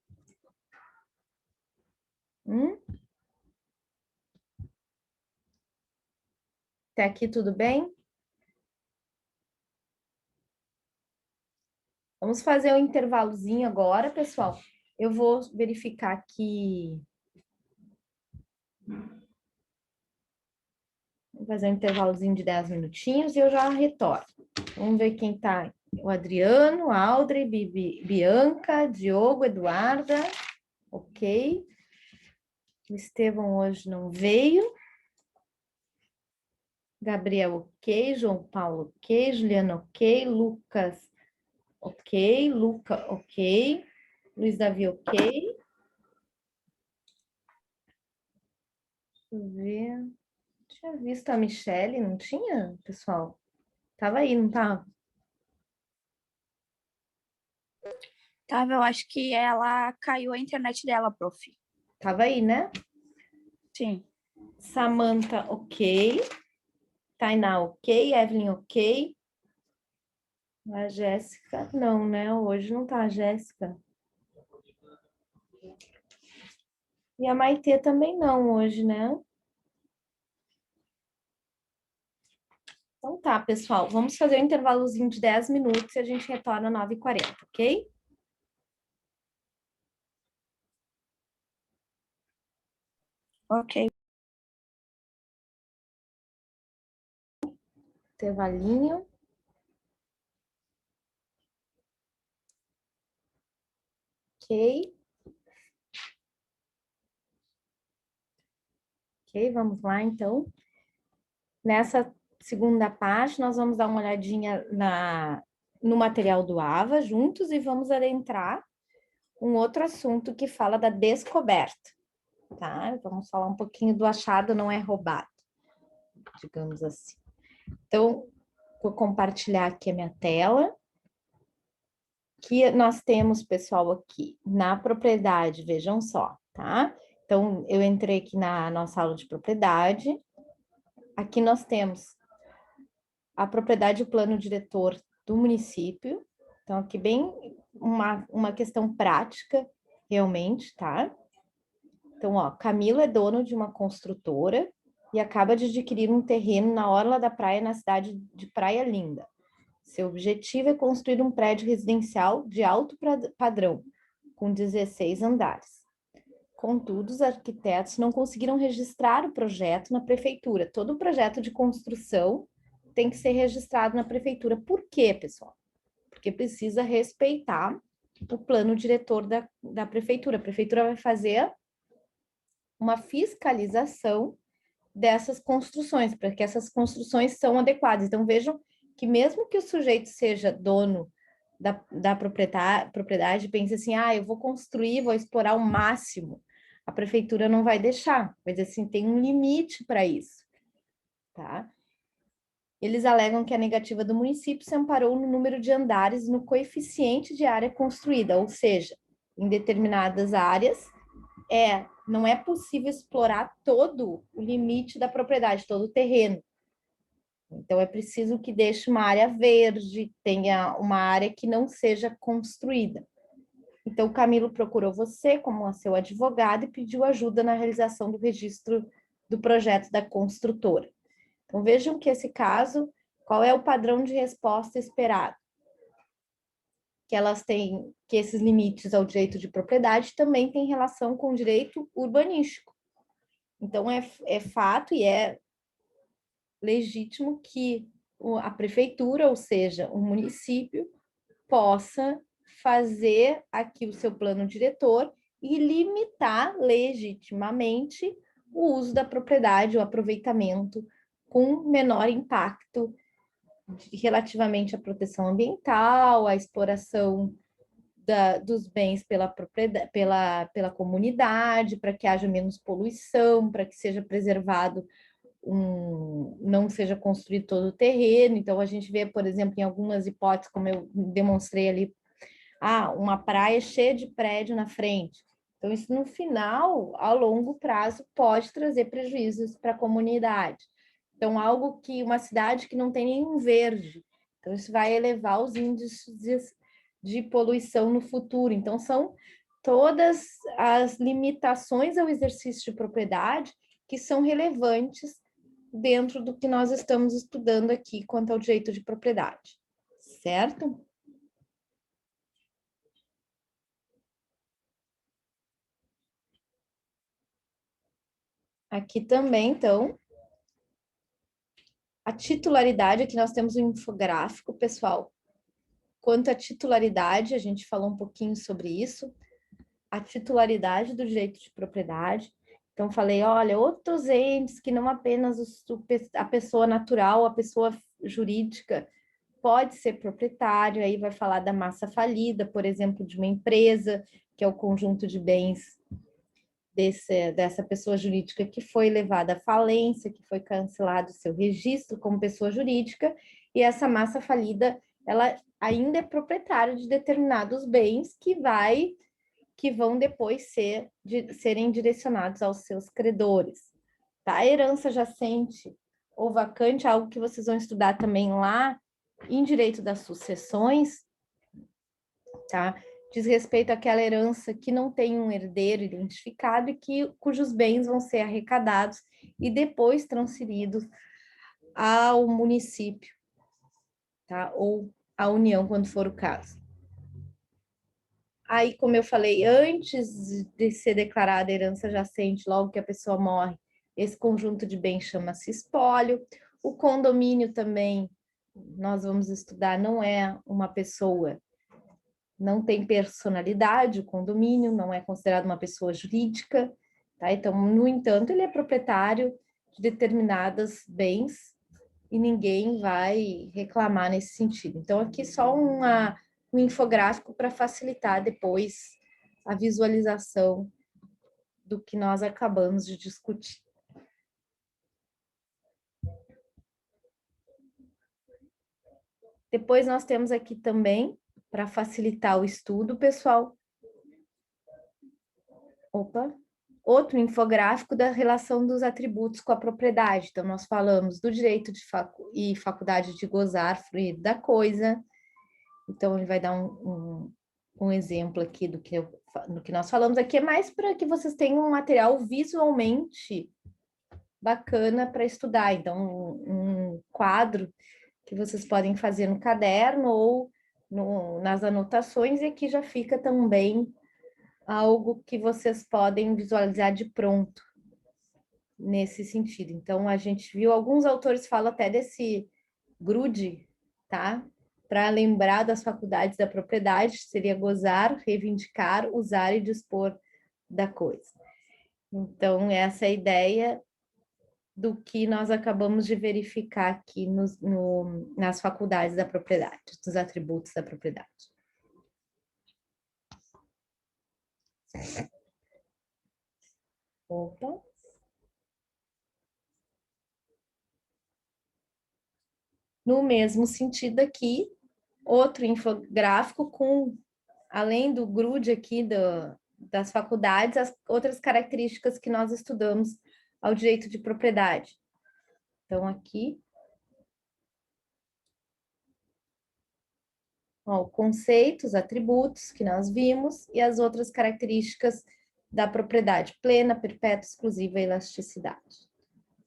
Até aqui tudo bem? Vamos fazer um intervalozinho agora, pessoal. Eu vou verificar aqui. Vou fazer um intervalozinho de 10 minutinhos e eu já retorno. Vamos ver quem está. O Adriano, Audrey, Bianca, Diogo, Eduarda. Ok. O Estevão hoje não veio. Gabriel, ok. João Paulo, ok. Juliana, ok. Lucas, ok. Luca, ok. Luiz Davi, ok. Deixa eu ver. Tinha visto a Michele, não tinha, pessoal? Tava aí, não tava? Tava, eu acho que ela caiu a internet dela, prof. Tava aí, né? Sim. Samantha, ok. Tainá, ok. Evelyn, ok. A Jéssica, não, né? Hoje não tá a Jéssica. E a Maitê também não hoje, né? Então tá, pessoal. Vamos fazer um intervalozinho de 10 minutos e a gente retorna às 9h40, ok? Ok. Intervalinho. Ok. Ok, vamos lá, então. Nessa segunda parte, nós vamos dar uma olhadinha no material do AVA juntos e vamos adentrar um outro assunto que fala da descoberta, tá? Vamos falar um pouquinho do achado não é roubado, digamos assim. Então, vou compartilhar aqui a minha tela. Que nós temos, pessoal, aqui na propriedade, vejam só, tá? Então, eu entrei aqui na nossa aula de propriedade. Aqui nós temos a propriedade e o plano diretor do município. Então, aqui bem uma questão prática, realmente, tá? Então, ó, Camilo é dono de uma construtora e acaba de adquirir um terreno na orla da praia, na cidade de Praia Linda. Seu objetivo é construir um prédio residencial de alto padrão, com 16 andares. Contudo, os arquitetos não conseguiram registrar o projeto na prefeitura. Todo o projeto de construção tem que ser registrado na prefeitura. Por quê, pessoal? Porque precisa respeitar o plano diretor da prefeitura. A prefeitura vai fazer uma fiscalização dessas construções, para que essas construções são adequadas. Então, vejam que mesmo que o sujeito seja dono da propriedade, pense assim, eu vou construir, vou explorar o máximo, a prefeitura não vai deixar, vai dizer assim, tem um limite para isso, tá? Eles alegam que a negativa do município se amparou no número de andares no coeficiente de área construída, ou seja, em determinadas áreas, não é possível explorar todo o limite da propriedade, todo o terreno. Então, é preciso que deixe uma área verde, tenha uma área que não seja construída. Então, o Camilo procurou você como seu advogado e pediu ajuda na realização do registro do projeto da construtora. Então, vejam que esse caso, qual é o padrão de resposta esperado? Que elas têm, que esses limites ao direito de propriedade também têm relação com o direito urbanístico. Então, é fato e é legítimo que a prefeitura, ou seja, o município, possa fazer aqui o seu plano diretor e limitar legitimamente o uso da propriedade, o aproveitamento com menor impacto relativamente à proteção ambiental, à exploração dos bens pela comunidade, para que haja menos poluição, para que seja preservado não seja construído todo o terreno. Então, a gente vê, por exemplo, em algumas hipóteses, como eu demonstrei ali, uma praia cheia de prédio na frente. Então, isso no final, a longo prazo, pode trazer prejuízos para a comunidade. Então, algo que uma cidade que não tem nenhum verde, então isso vai elevar os índices de poluição no futuro. Então, são todas as limitações ao exercício de propriedade que são relevantes dentro do que nós estamos estudando aqui quanto ao direito de propriedade, certo? Aqui também, então, a titularidade, aqui nós temos um infográfico, pessoal. Quanto à titularidade, a gente falou um pouquinho sobre isso, a titularidade do direito de propriedade. Então, falei, olha, outros entes que não apenas a pessoa natural, a pessoa jurídica pode ser proprietário, aí vai falar da massa falida, por exemplo, de uma empresa, que é o conjunto de bens dessa pessoa jurídica que foi levada à falência, que foi cancelado o seu registro como pessoa jurídica, e essa massa falida, ela ainda é proprietária de determinados bens que vão depois serem direcionados aos seus credores. Tá? A herança jacente ou vacante, algo que vocês vão estudar também lá em direito das sucessões, tá? Diz respeito àquela herança que não tem um herdeiro identificado e cujos bens vão ser arrecadados e depois transferidos ao município, tá? Ou à União, quando for o caso. Aí, como eu falei, antes de ser declarada herança jacente, logo que a pessoa morre, esse conjunto de bens chama-se espólio. O condomínio também, nós vamos estudar, não é uma pessoa, não tem personalidade, o condomínio não é considerado uma pessoa jurídica, tá? Então, no entanto, ele é proprietário de determinados bens e ninguém vai reclamar nesse sentido. Então, aqui só um infográfico para facilitar depois a visualização do que nós acabamos de discutir. Depois nós temos aqui também, para facilitar o estudo, pessoal. Opa, outro infográfico da relação dos atributos com a propriedade. Então, nós falamos do direito e faculdade de gozar, fruir da coisa. Então, ele vai dar um exemplo aqui do que nós falamos aqui, é mais para que vocês tenham um material visualmente bacana para estudar. Então, um quadro que vocês podem fazer no caderno ou nas anotações, e aqui já fica também algo que vocês podem visualizar de pronto nesse sentido. Então, a gente viu, alguns autores falam até desse grude, tá? Para lembrar das faculdades da propriedade, seria gozar, reivindicar, usar e dispor da coisa. Então, essa é a ideia do que nós acabamos de verificar aqui nas faculdades da propriedade, dos atributos da propriedade. Opa. No mesmo sentido aqui, outro infográfico com, além do grude aqui das faculdades, as outras características que nós estudamos ao direito de propriedade. Então, aqui, ó, conceitos, atributos que nós vimos e as outras características da propriedade plena, perpétua, exclusiva e elasticidade.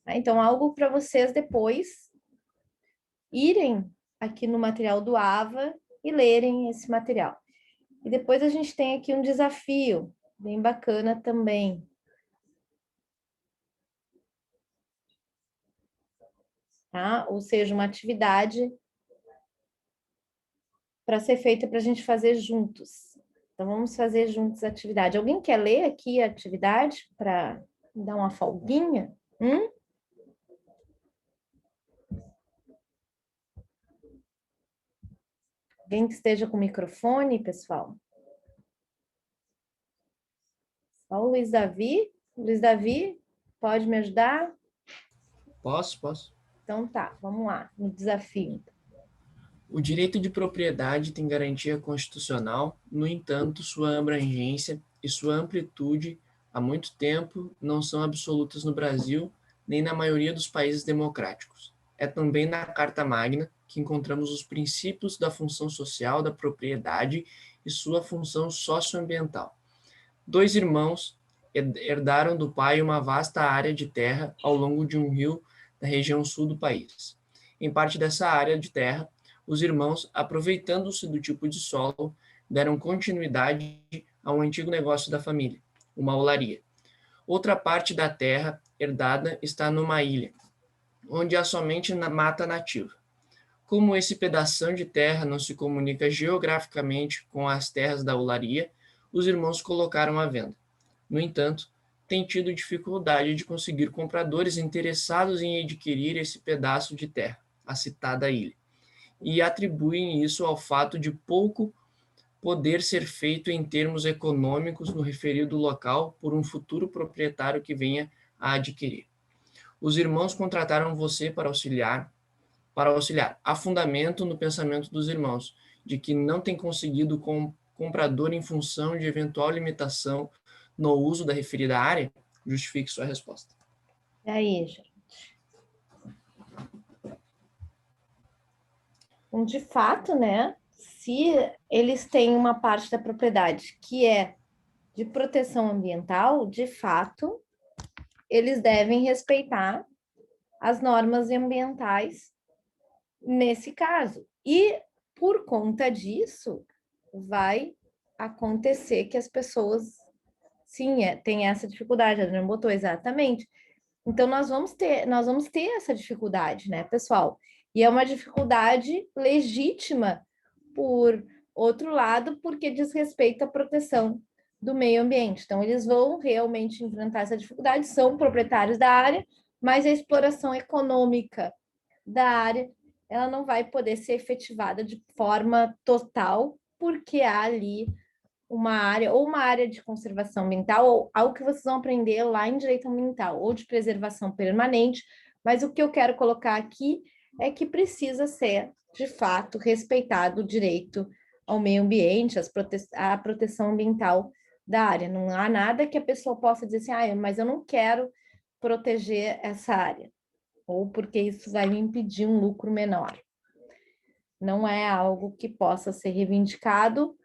Então, algo para vocês depois irem aqui no material do AVA e lerem esse material. E depois a gente tem aqui um desafio bem bacana também. Tá? Ou seja, uma atividade para ser feita para a gente fazer juntos. Então, vamos fazer juntos a atividade. Alguém quer ler aqui a atividade para dar uma folguinha? Alguém que esteja com o microfone, pessoal? Só o Luiz Davi. Luiz Davi, pode me ajudar? Posso. Então tá, vamos lá, no desafio. O direito de propriedade tem garantia constitucional, no entanto, sua abrangência e sua amplitude, há muito tempo, não são absolutas no Brasil, nem na maioria dos países democráticos. É também na Carta Magna que encontramos os princípios da função social da propriedade e sua função socioambiental. 2 irmãos herdaram do pai uma vasta área de terra ao longo de um rio da região sul do país. Em parte dessa área de terra, os irmãos, aproveitando-se do tipo de solo, deram continuidade a um antigo negócio da família, uma olaria. Outra parte da terra herdada está numa ilha, onde há somente mata nativa. Como esse pedação de terra não se comunica geograficamente com as terras da olaria, os irmãos colocaram à venda. No entanto, têm tido dificuldade de conseguir compradores interessados em adquirir esse pedaço de terra, a citada ilha, e atribuem isso ao fato de pouco poder ser feito em termos econômicos no referido local por um futuro proprietário que venha a adquirir. Os irmãos contrataram você para auxiliar. Há fundamento no pensamento dos irmãos de que não tem conseguido comprador em função de eventual limitação no uso da referida área? Justifique sua resposta. E aí, gente? Então, de fato, né? Se eles têm uma parte da propriedade que é de proteção ambiental, de fato, eles devem respeitar as normas ambientais nesse caso. E, por conta disso, vai acontecer que as pessoas, sim, têm essa dificuldade, a Adriana botou exatamente. Então, nós vamos ter essa dificuldade, né, pessoal? E é uma dificuldade legítima, por outro lado, porque diz respeito à proteção do meio ambiente. Então, eles vão realmente enfrentar essa dificuldade, são proprietários da área, mas a exploração econômica da área, ela não vai poder ser efetivada de forma total, porque há ali uma área de conservação ambiental, ou algo que vocês vão aprender lá em direito ambiental, ou de preservação permanente, mas o que eu quero colocar aqui é que precisa ser, de fato, respeitado o direito ao meio ambiente, a proteção ambiental da área. Não há nada que a pessoa possa dizer assim, mas eu não quero proteger essa área, ou porque isso vai me impedir um lucro menor. Não é algo que possa ser reivindicado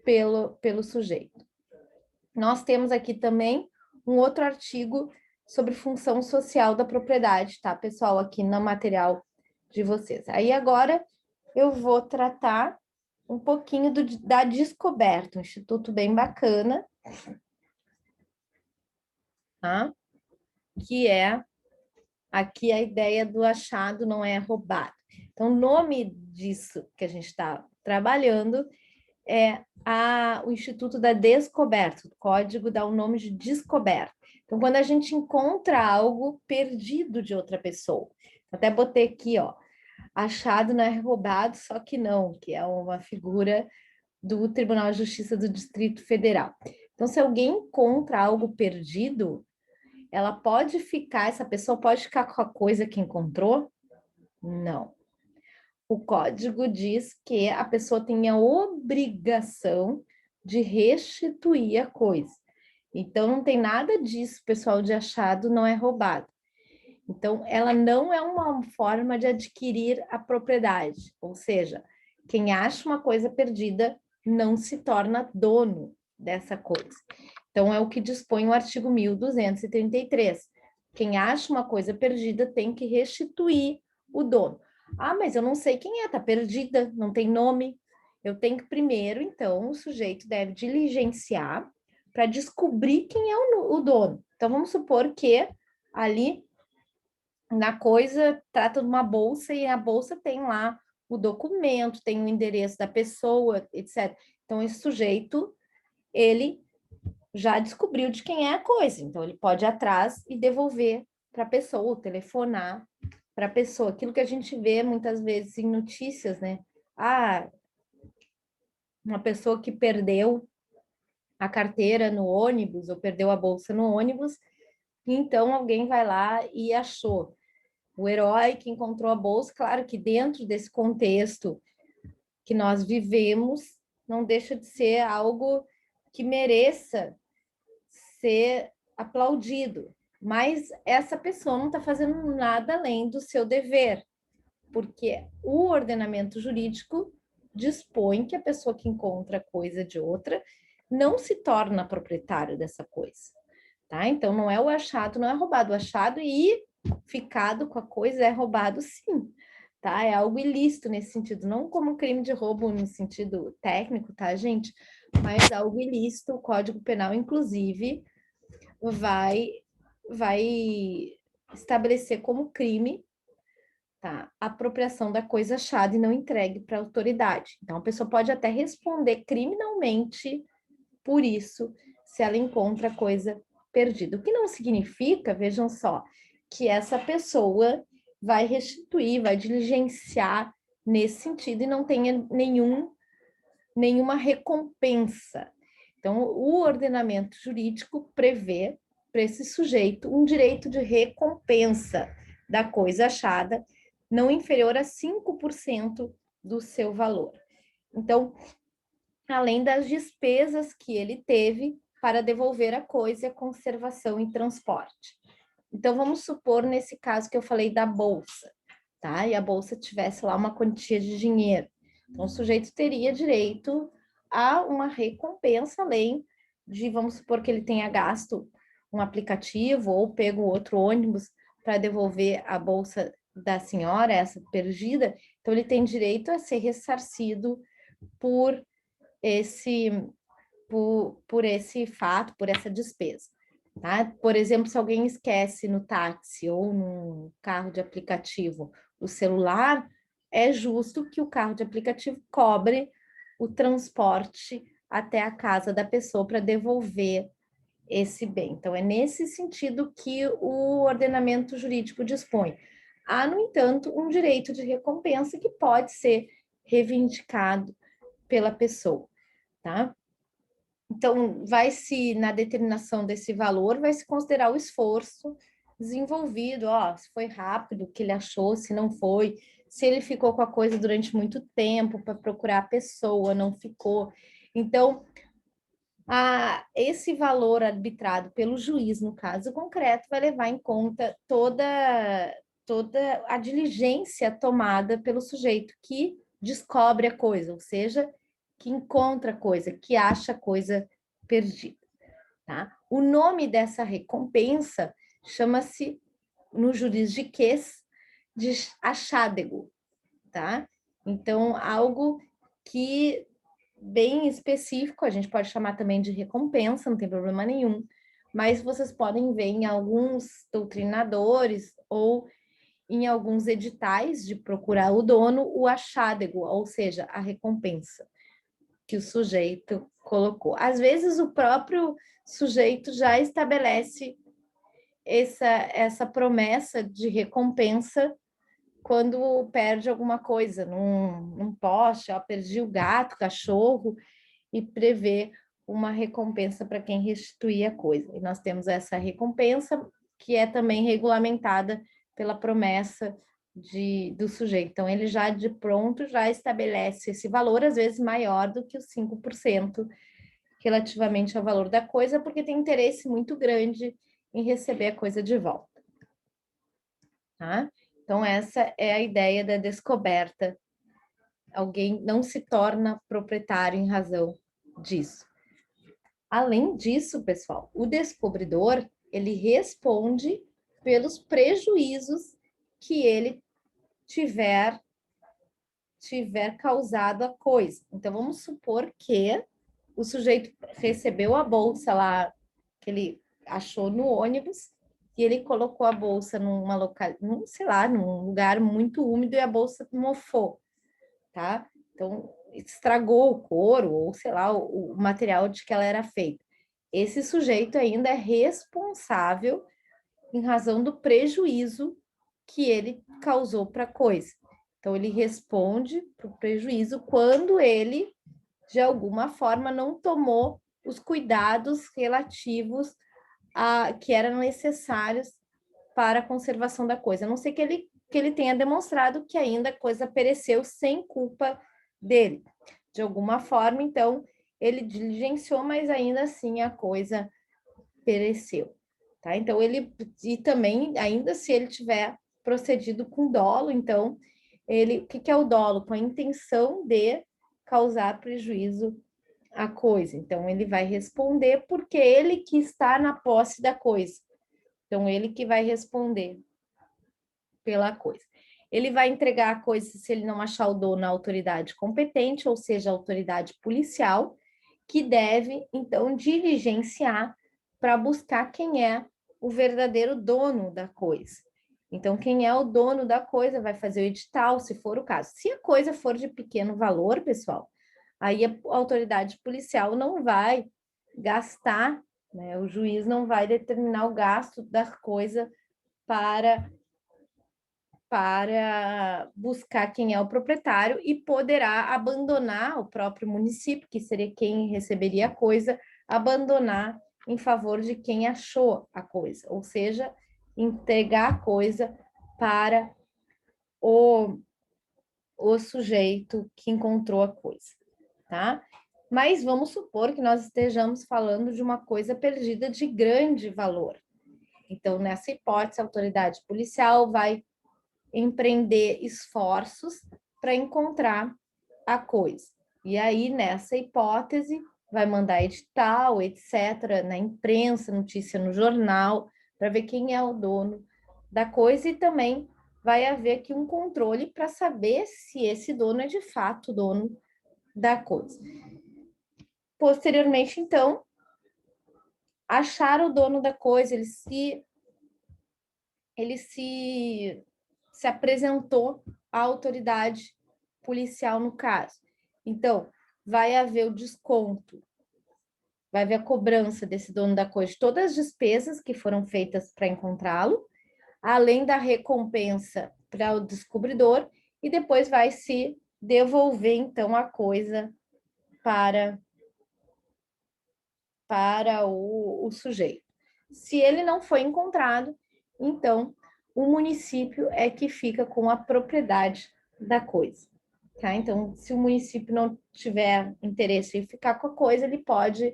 pelo sujeito. Nós temos aqui também um outro artigo sobre função social da propriedade, tá, pessoal? Aqui no material de vocês. Aí agora eu vou tratar um pouquinho da descoberta, um instituto bem bacana, tá? Que é aqui a ideia do achado não é roubado. Então, o nome disso que a gente está trabalhando é o Instituto da Descoberta. O código dá o nome de descoberta. Então, quando a gente encontra algo perdido de outra pessoa, até botei aqui, ó, achado não é roubado, só que não, que é uma figura do Tribunal de Justiça do Distrito Federal. Então, se alguém encontra algo perdido, essa pessoa pode ficar com a coisa que encontrou? Não. O código diz que a pessoa tem a obrigação de restituir a coisa. Então, não tem nada disso, pessoal, de achado não é roubado. Então, ela não é uma forma de adquirir a propriedade, ou seja, quem acha uma coisa perdida não se torna dono dessa coisa. Então, é o que dispõe o artigo 1233. Quem acha uma coisa perdida tem que restituir o dono. Mas eu não sei quem é, tá perdida, não tem nome. Eu tenho que primeiro, então, o sujeito deve diligenciar para descobrir quem é o dono. Então, vamos supor que ali na coisa trata de uma bolsa e a bolsa tem lá o documento, tem o endereço da pessoa, etc. Então, esse sujeito, ele já descobriu de quem é a coisa. Então, ele pode ir atrás e devolver para a pessoa, ou telefonar para a pessoa. Aquilo que a gente vê muitas vezes em notícias, né? Uma pessoa que perdeu a carteira no ônibus ou perdeu a bolsa no ônibus, e então alguém vai lá e achou. O herói que encontrou a bolsa, claro que dentro desse contexto que nós vivemos, não deixa de ser algo que mereça ser aplaudido. Mas essa pessoa não está fazendo nada além do seu dever, porque o ordenamento jurídico dispõe que a pessoa que encontra coisa de outra não se torna proprietário dessa coisa, tá? Então, não é o achado, não é roubado. O achado e ficado com a coisa é roubado, sim, tá? É algo ilícito nesse sentido, não como crime de roubo no sentido técnico, tá, gente? Mas algo ilícito, o Código Penal, inclusive, vai estabelecer como crime, tá, a apropriação da coisa achada e não entregue para a autoridade. Então, a pessoa pode até responder criminalmente por isso, se ela encontra coisa perdida. O que não significa, vejam só, que essa pessoa vai restituir, vai diligenciar nesse sentido e não tenha nenhuma recompensa. Então, o ordenamento jurídico prevê para esse sujeito um direito de recompensa da coisa achada não inferior a 5% do seu valor. Então, além das despesas que ele teve para devolver a coisa, conservação e transporte. Então, vamos supor nesse caso que eu falei da bolsa, tá? E a bolsa tivesse lá uma quantia de dinheiro. Então, o sujeito teria direito a uma recompensa, além de, vamos supor que ele tenha gasto um aplicativo ou pego outro ônibus para devolver a bolsa da senhora, essa perdida. Então, ele tem direito a ser ressarcido por esse fato, por essa despesa. Tá? Por exemplo, se alguém esquece no táxi ou no carro de aplicativo o celular, é justo que o carro de aplicativo cobre o transporte até a casa da pessoa para devolver esse bem. Então, é nesse sentido que o ordenamento jurídico dispõe. Há, no entanto, um direito de recompensa que pode ser reivindicado pela pessoa, tá? Então, na determinação desse valor, vai se considerar o esforço desenvolvido, se foi rápido o que ele achou, se não foi, se ele ficou com a coisa durante muito tempo para procurar a pessoa, não ficou. Então, Esse valor arbitrado pelo juiz, no caso concreto, vai levar em conta toda a diligência tomada pelo sujeito que descobre a coisa, ou seja, que encontra a coisa, que acha a coisa perdida. Tá? O nome dessa recompensa chama-se, no juridiquês, de achádego. Tá? Então, algo que bem específico, a gente pode chamar também de recompensa, não tem problema nenhum, mas vocês podem ver em alguns doutrinadores ou em alguns editais de procurar o dono, o achádego, ou seja, a recompensa que o sujeito colocou. Às vezes o próprio sujeito já estabelece essa promessa de recompensa quando perde alguma coisa num poste, ó, perdi o gato, cachorro, e prevê uma recompensa para quem restituir a coisa. E nós temos essa recompensa que é também regulamentada pela promessa do sujeito. Então, ele já de pronto já estabelece esse valor, às vezes maior do que os 5% relativamente ao valor da coisa, porque tem interesse muito grande em receber a coisa de volta. Tá? Então, essa é a ideia da descoberta. Alguém não se torna proprietário em razão disso. Além disso, pessoal, o descobridor, ele responde pelos prejuízos que ele tiver causado a coisa. Então, vamos supor que o sujeito recebeu a bolsa lá que ele achou no ônibus e ele colocou a bolsa num lugar muito úmido e a bolsa mofou, tá? Então, estragou o couro ou, sei lá, o material de que ela era feita. Esse sujeito ainda é responsável em razão do prejuízo que ele causou para a coisa. Então, ele responde para o prejuízo quando ele, de alguma forma, não tomou os cuidados relativos que eram necessários para a conservação da coisa. A não ser que ele tenha demonstrado que ainda a coisa pereceu sem culpa dele. De alguma forma, então, ele diligenciou, mas ainda assim a coisa pereceu. Tá? Então, e também, ainda se ele tiver procedido com dolo, então, o que é o dolo? Com a intenção de causar prejuízo à coisa. Então, ele vai responder porque ele que está na posse da coisa. Então, ele que vai responder pela coisa. Ele vai entregar a coisa se ele não achar o dono à autoridade competente, ou seja, a autoridade policial, que deve, então, diligenciar para buscar quem é o verdadeiro dono da coisa. Então, quem é o dono da coisa vai fazer o edital, se for o caso. Se a coisa for de pequeno valor, pessoal, aí a autoridade policial não vai gastar, né? O juiz não vai determinar o gasto da coisa para buscar quem é o proprietário e poderá abandonar o próprio município, que seria quem receberia a coisa, abandonar em favor de quem achou a coisa, ou seja, entregar a coisa para o sujeito que encontrou a coisa, tá? Mas vamos supor que nós estejamos falando de uma coisa perdida de grande valor. Então, nessa hipótese, a autoridade policial vai empreender esforços para encontrar a coisa. E aí, nessa hipótese, vai mandar edital, etc., na imprensa, notícia no jornal, para ver quem é o dono da coisa e também vai haver aqui um controle para saber se esse dono é de fato o dono da coisa. Posteriormente, então, achar o dono da coisa, ele se apresentou à autoridade policial no caso. Então, vai haver o desconto, vai haver a cobrança desse dono da coisa de todas as despesas que foram feitas para encontrá-lo, além da recompensa para o descobridor, e depois vai se devolver, então, a coisa para o sujeito. Se ele não foi encontrado, então o município é que fica com a propriedade da coisa, tá? Então, se o município não tiver interesse em ficar com a coisa, ele pode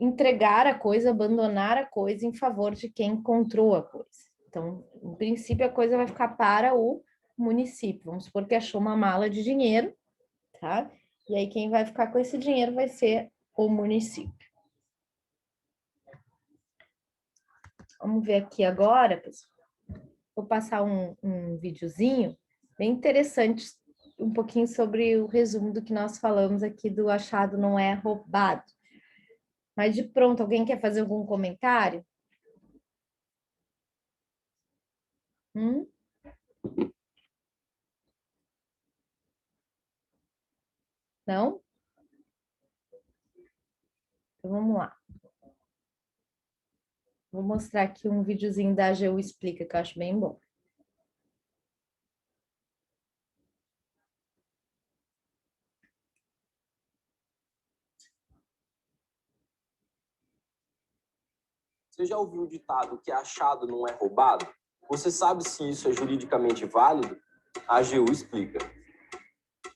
entregar a coisa, abandonar a coisa em favor de quem encontrou a coisa. Então, em princípio, a coisa vai ficar para o município. Vamos supor que achou uma mala de dinheiro, tá? E aí quem vai ficar com esse dinheiro vai ser o município. Vamos ver aqui agora, pessoal. Vou passar um videozinho bem interessante, um pouquinho sobre o resumo do que nós falamos aqui do achado não é roubado. Mas de pronto, alguém quer fazer algum comentário? Não? Então vamos lá. Vou mostrar aqui um videozinho da AGU Explica, que eu acho bem bom. Você já ouviu o ditado que achado não é roubado? Você sabe se isso é juridicamente válido? A AGU explica.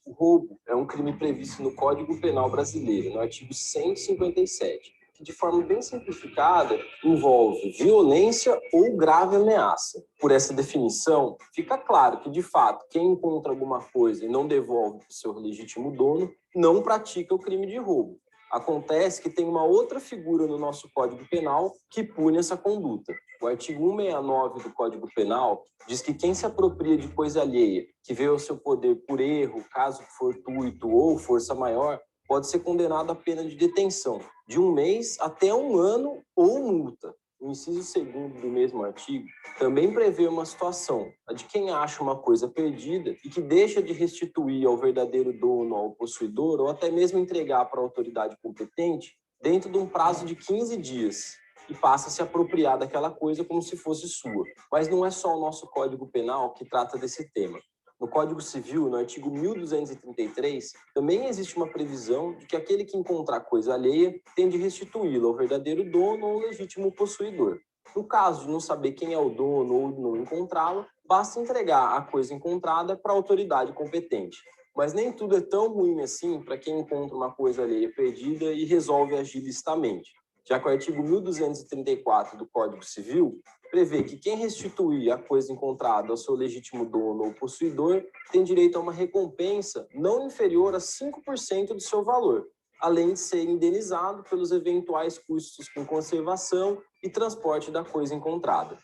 O roubo é um crime previsto no Código Penal brasileiro, no artigo 157, que de forma bem simplificada envolve violência ou grave ameaça. Por essa definição, fica claro que, de fato, quem encontra alguma coisa e não devolve para o seu legítimo dono, não pratica o crime de roubo. Acontece que tem uma outra figura no nosso Código Penal que pune essa conduta. O artigo 169 do Código Penal diz que quem se apropria de coisa alheia, que veio ao seu poder por erro, caso fortuito ou força maior, pode ser condenado à pena de detenção, de 1 mês até 1 ano ou multa. O inciso 2º do mesmo artigo também prevê uma situação, a de quem acha uma coisa perdida e que deixa de restituir ao verdadeiro dono, ao possuidor, ou até mesmo entregar para a autoridade competente, dentro de um prazo de 15 dias, e passa a se apropriar daquela coisa como se fosse sua. Mas não é só o nosso Código Penal que trata desse tema. No Código Civil, no artigo 1233, também existe uma previsão de que aquele que encontrar coisa alheia tem de restituí-la ao verdadeiro dono ou legítimo possuidor. No caso de não saber quem é o dono ou não encontrá-lo, basta entregar a coisa encontrada para a autoridade competente. Mas nem tudo é tão ruim assim para quem encontra uma coisa alheia perdida e resolve agir licitamente, já que o artigo 1234 do Código Civil prevê que quem restituir a coisa encontrada ao seu legítimo dono ou possuidor tem direito a uma recompensa não inferior a 5% do seu valor, além de ser indenizado pelos eventuais custos com conservação e transporte da coisa encontrada.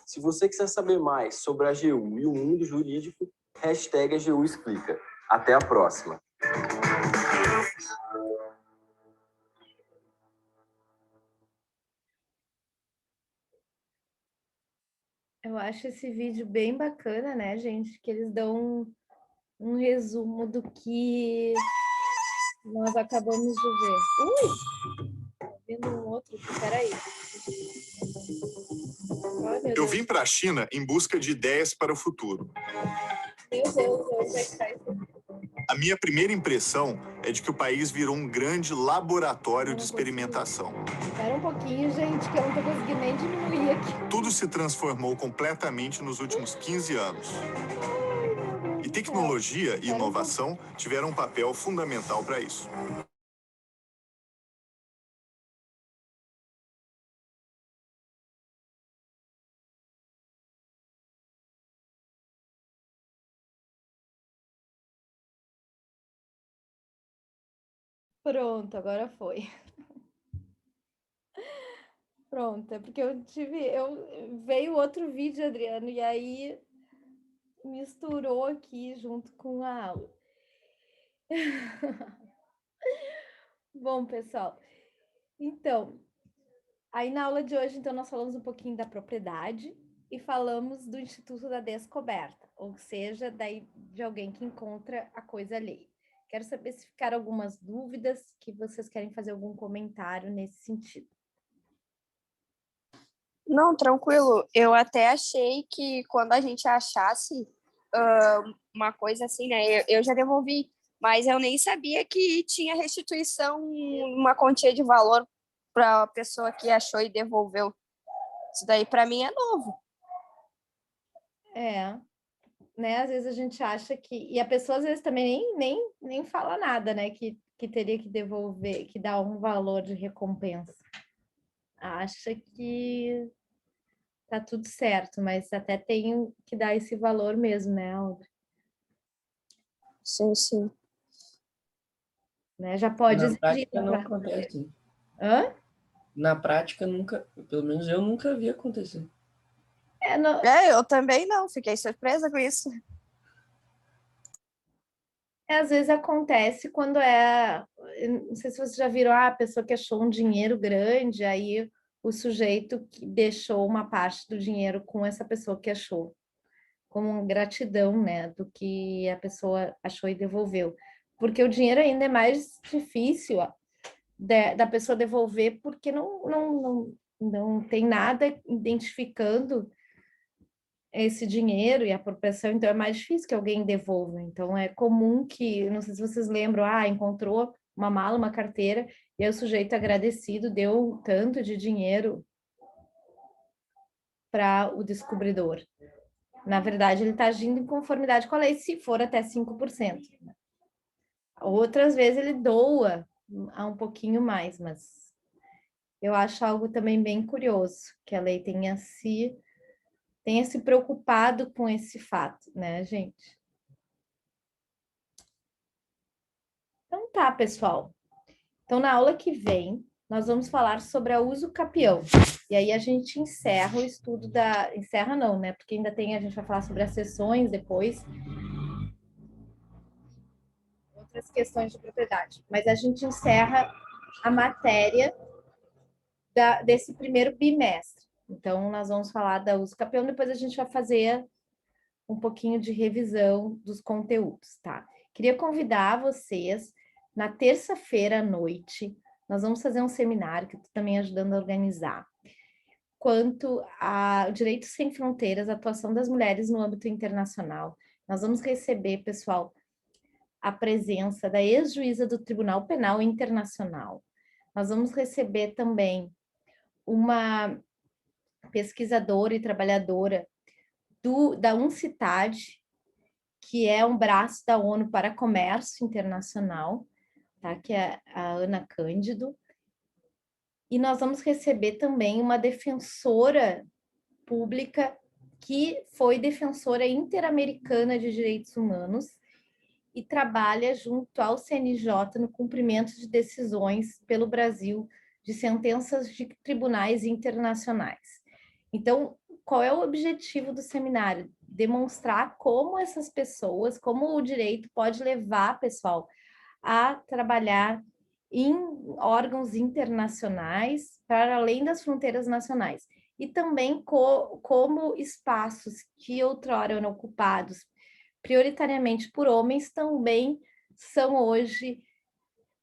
Se você quiser saber mais sobre a AGU e o mundo jurídico, #AGU Explica. Até a próxima! Eu acho esse vídeo bem bacana, né, gente? Que eles dão um resumo do que nós acabamos de ver. Tô vendo um outro aqui, peraí. Eu vim para a China em busca de ideias para o futuro. Meu Deus, onde é que tá isso? A minha primeira impressão é de que o país virou um grande laboratório de experimentação. Espera um pouquinho, gente, que eu não tô conseguindo nem diminuir aqui. Tudo se transformou completamente nos últimos 15 anos. E tecnologia e inovação tiveram um papel fundamental para isso. Pronto, agora foi. Pronto, é porque veio outro vídeo, Adriano, e aí misturou aqui junto com a aula. Bom, pessoal, então, aí na aula de hoje, então, nós falamos um pouquinho da propriedade e falamos do Instituto da Descoberta, ou seja, daí de alguém que encontra a coisa alheia. Quero saber se ficaram algumas dúvidas, que vocês querem fazer algum comentário nesse sentido. Não, tranquilo. Eu até achei que quando a gente achasse uma coisa assim, né? Eu já devolvi, mas eu nem sabia que tinha restituição, uma quantia de valor para a pessoa que achou e devolveu. Isso daí para mim é novo. É, né? Às vezes a gente acha que... E a pessoa às vezes também nem fala nada, né? Que que teria que devolver, que dá um valor de recompensa, acha que tá tudo certo, mas até tem que dar esse valor mesmo, né, Audrey? Sim, sim. Né? Já pode Na exigir prática da não praça. acontece. Hã? Na prática nunca, pelo menos eu nunca vi acontecer. Eu também não, fiquei surpresa com isso. Às vezes acontece quando não sei se vocês já viram, a pessoa que achou um dinheiro grande, aí o sujeito que deixou uma parte do dinheiro com essa pessoa que achou, como gratidão, né, do que a pessoa achou e devolveu. Porque o dinheiro ainda é mais difícil da pessoa devolver, porque não tem nada identificando esse dinheiro e a apropriação, então é mais difícil que alguém devolva. Então é comum que, não sei se vocês lembram, encontrou uma mala, uma carteira, e aí o sujeito agradecido deu tanto de dinheiro para o descobridor. Na verdade, ele está agindo em conformidade com a lei, se for até 5%. Outras vezes ele doa a um pouquinho mais, mas eu acho algo também bem curioso, que a lei tenha se preocupado com esse fato, né, gente? Então tá, pessoal. Então, na aula que vem, nós vamos falar sobre a uso capião. E aí a gente encerra o estudo da... Encerra não, né? Porque ainda tem, a gente vai falar sobre as sessões depois. Outras questões de propriedade. Mas a gente encerra a matéria desse primeiro bimestre. Então, nós vamos falar da uso capião, depois a gente vai fazer um pouquinho de revisão dos conteúdos, tá? Queria convidar vocês, na terça-feira à noite, nós vamos fazer um seminário que eu estou também ajudando a organizar, quanto ao Direito Sem Fronteiras, a atuação das mulheres no âmbito internacional. Nós vamos receber, pessoal, a presença da ex-juíza do Tribunal Penal Internacional. Nós vamos receber também uma pesquisadora e trabalhadora da UNCITAD, que é um braço da ONU para Comércio Internacional, tá? Que é a Ana Cândido. E nós vamos receber também uma defensora pública que foi defensora interamericana de direitos humanos e trabalha junto ao CNJ no cumprimento de decisões pelo Brasil de sentenças de tribunais internacionais. Então, qual é o objetivo do seminário? Demonstrar como essas pessoas, como o direito pode levar, pessoal, a trabalhar em órgãos internacionais para além das fronteiras nacionais. E também como espaços que outrora eram ocupados prioritariamente por homens também são hoje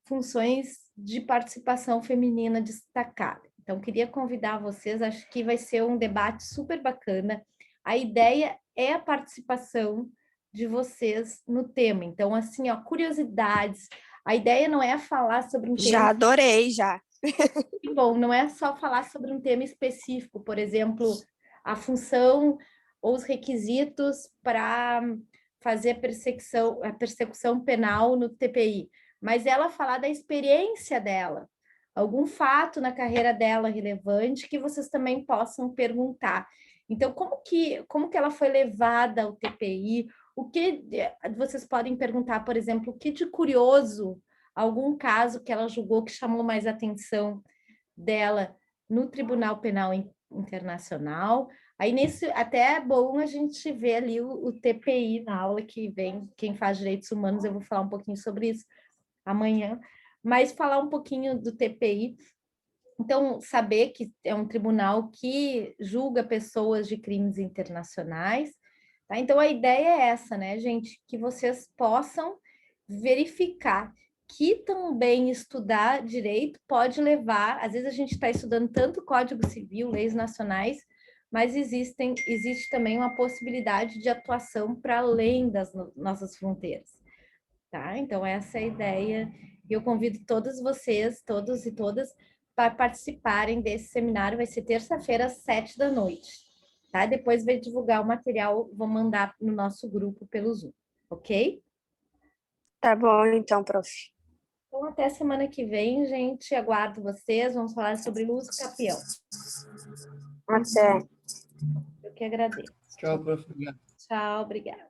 funções de participação feminina destacada. Então, queria convidar vocês, acho que vai ser um debate super bacana. A ideia é a participação de vocês no tema. Então, assim, curiosidades. A ideia não é falar sobre um tema... Já adorei, já. Que bom, não é só falar sobre um tema específico, por exemplo, a função ou os requisitos para fazer a persecução penal no TPI, mas ela falar da experiência dela, algum fato na carreira dela relevante que vocês também possam perguntar. Então, como que ela foi levada ao TPI? O que vocês podem perguntar, por exemplo, o que de curioso, algum caso que ela julgou que chamou mais atenção dela no Tribunal Penal Internacional. Aí, até é bom a gente ver ali o TPI na aula que vem, quem faz direitos humanos, eu vou falar um pouquinho sobre isso amanhã, mas falar um pouquinho do TPI. Então, saber que é um tribunal que julga pessoas de crimes internacionais, tá? Então, a ideia é essa, né, gente? Que vocês possam verificar que também estudar direito pode levar, às vezes a gente está estudando tanto Código Civil, leis nacionais, mas existe também uma possibilidade de atuação para além das nossas fronteiras, tá? Então, essa é a ideia. E eu convido todos vocês, todos e todas, para participarem desse seminário. Vai ser terça-feira, às 7 da noite, tá? Depois vai divulgar o material, vou mandar no nosso grupo pelo Zoom, ok? Tá bom, então, prof. Então, até semana que vem, gente. Aguardo vocês. Vamos falar sobre uso capião. Até. Eu que agradeço. Tchau, prof. Tchau, obrigada.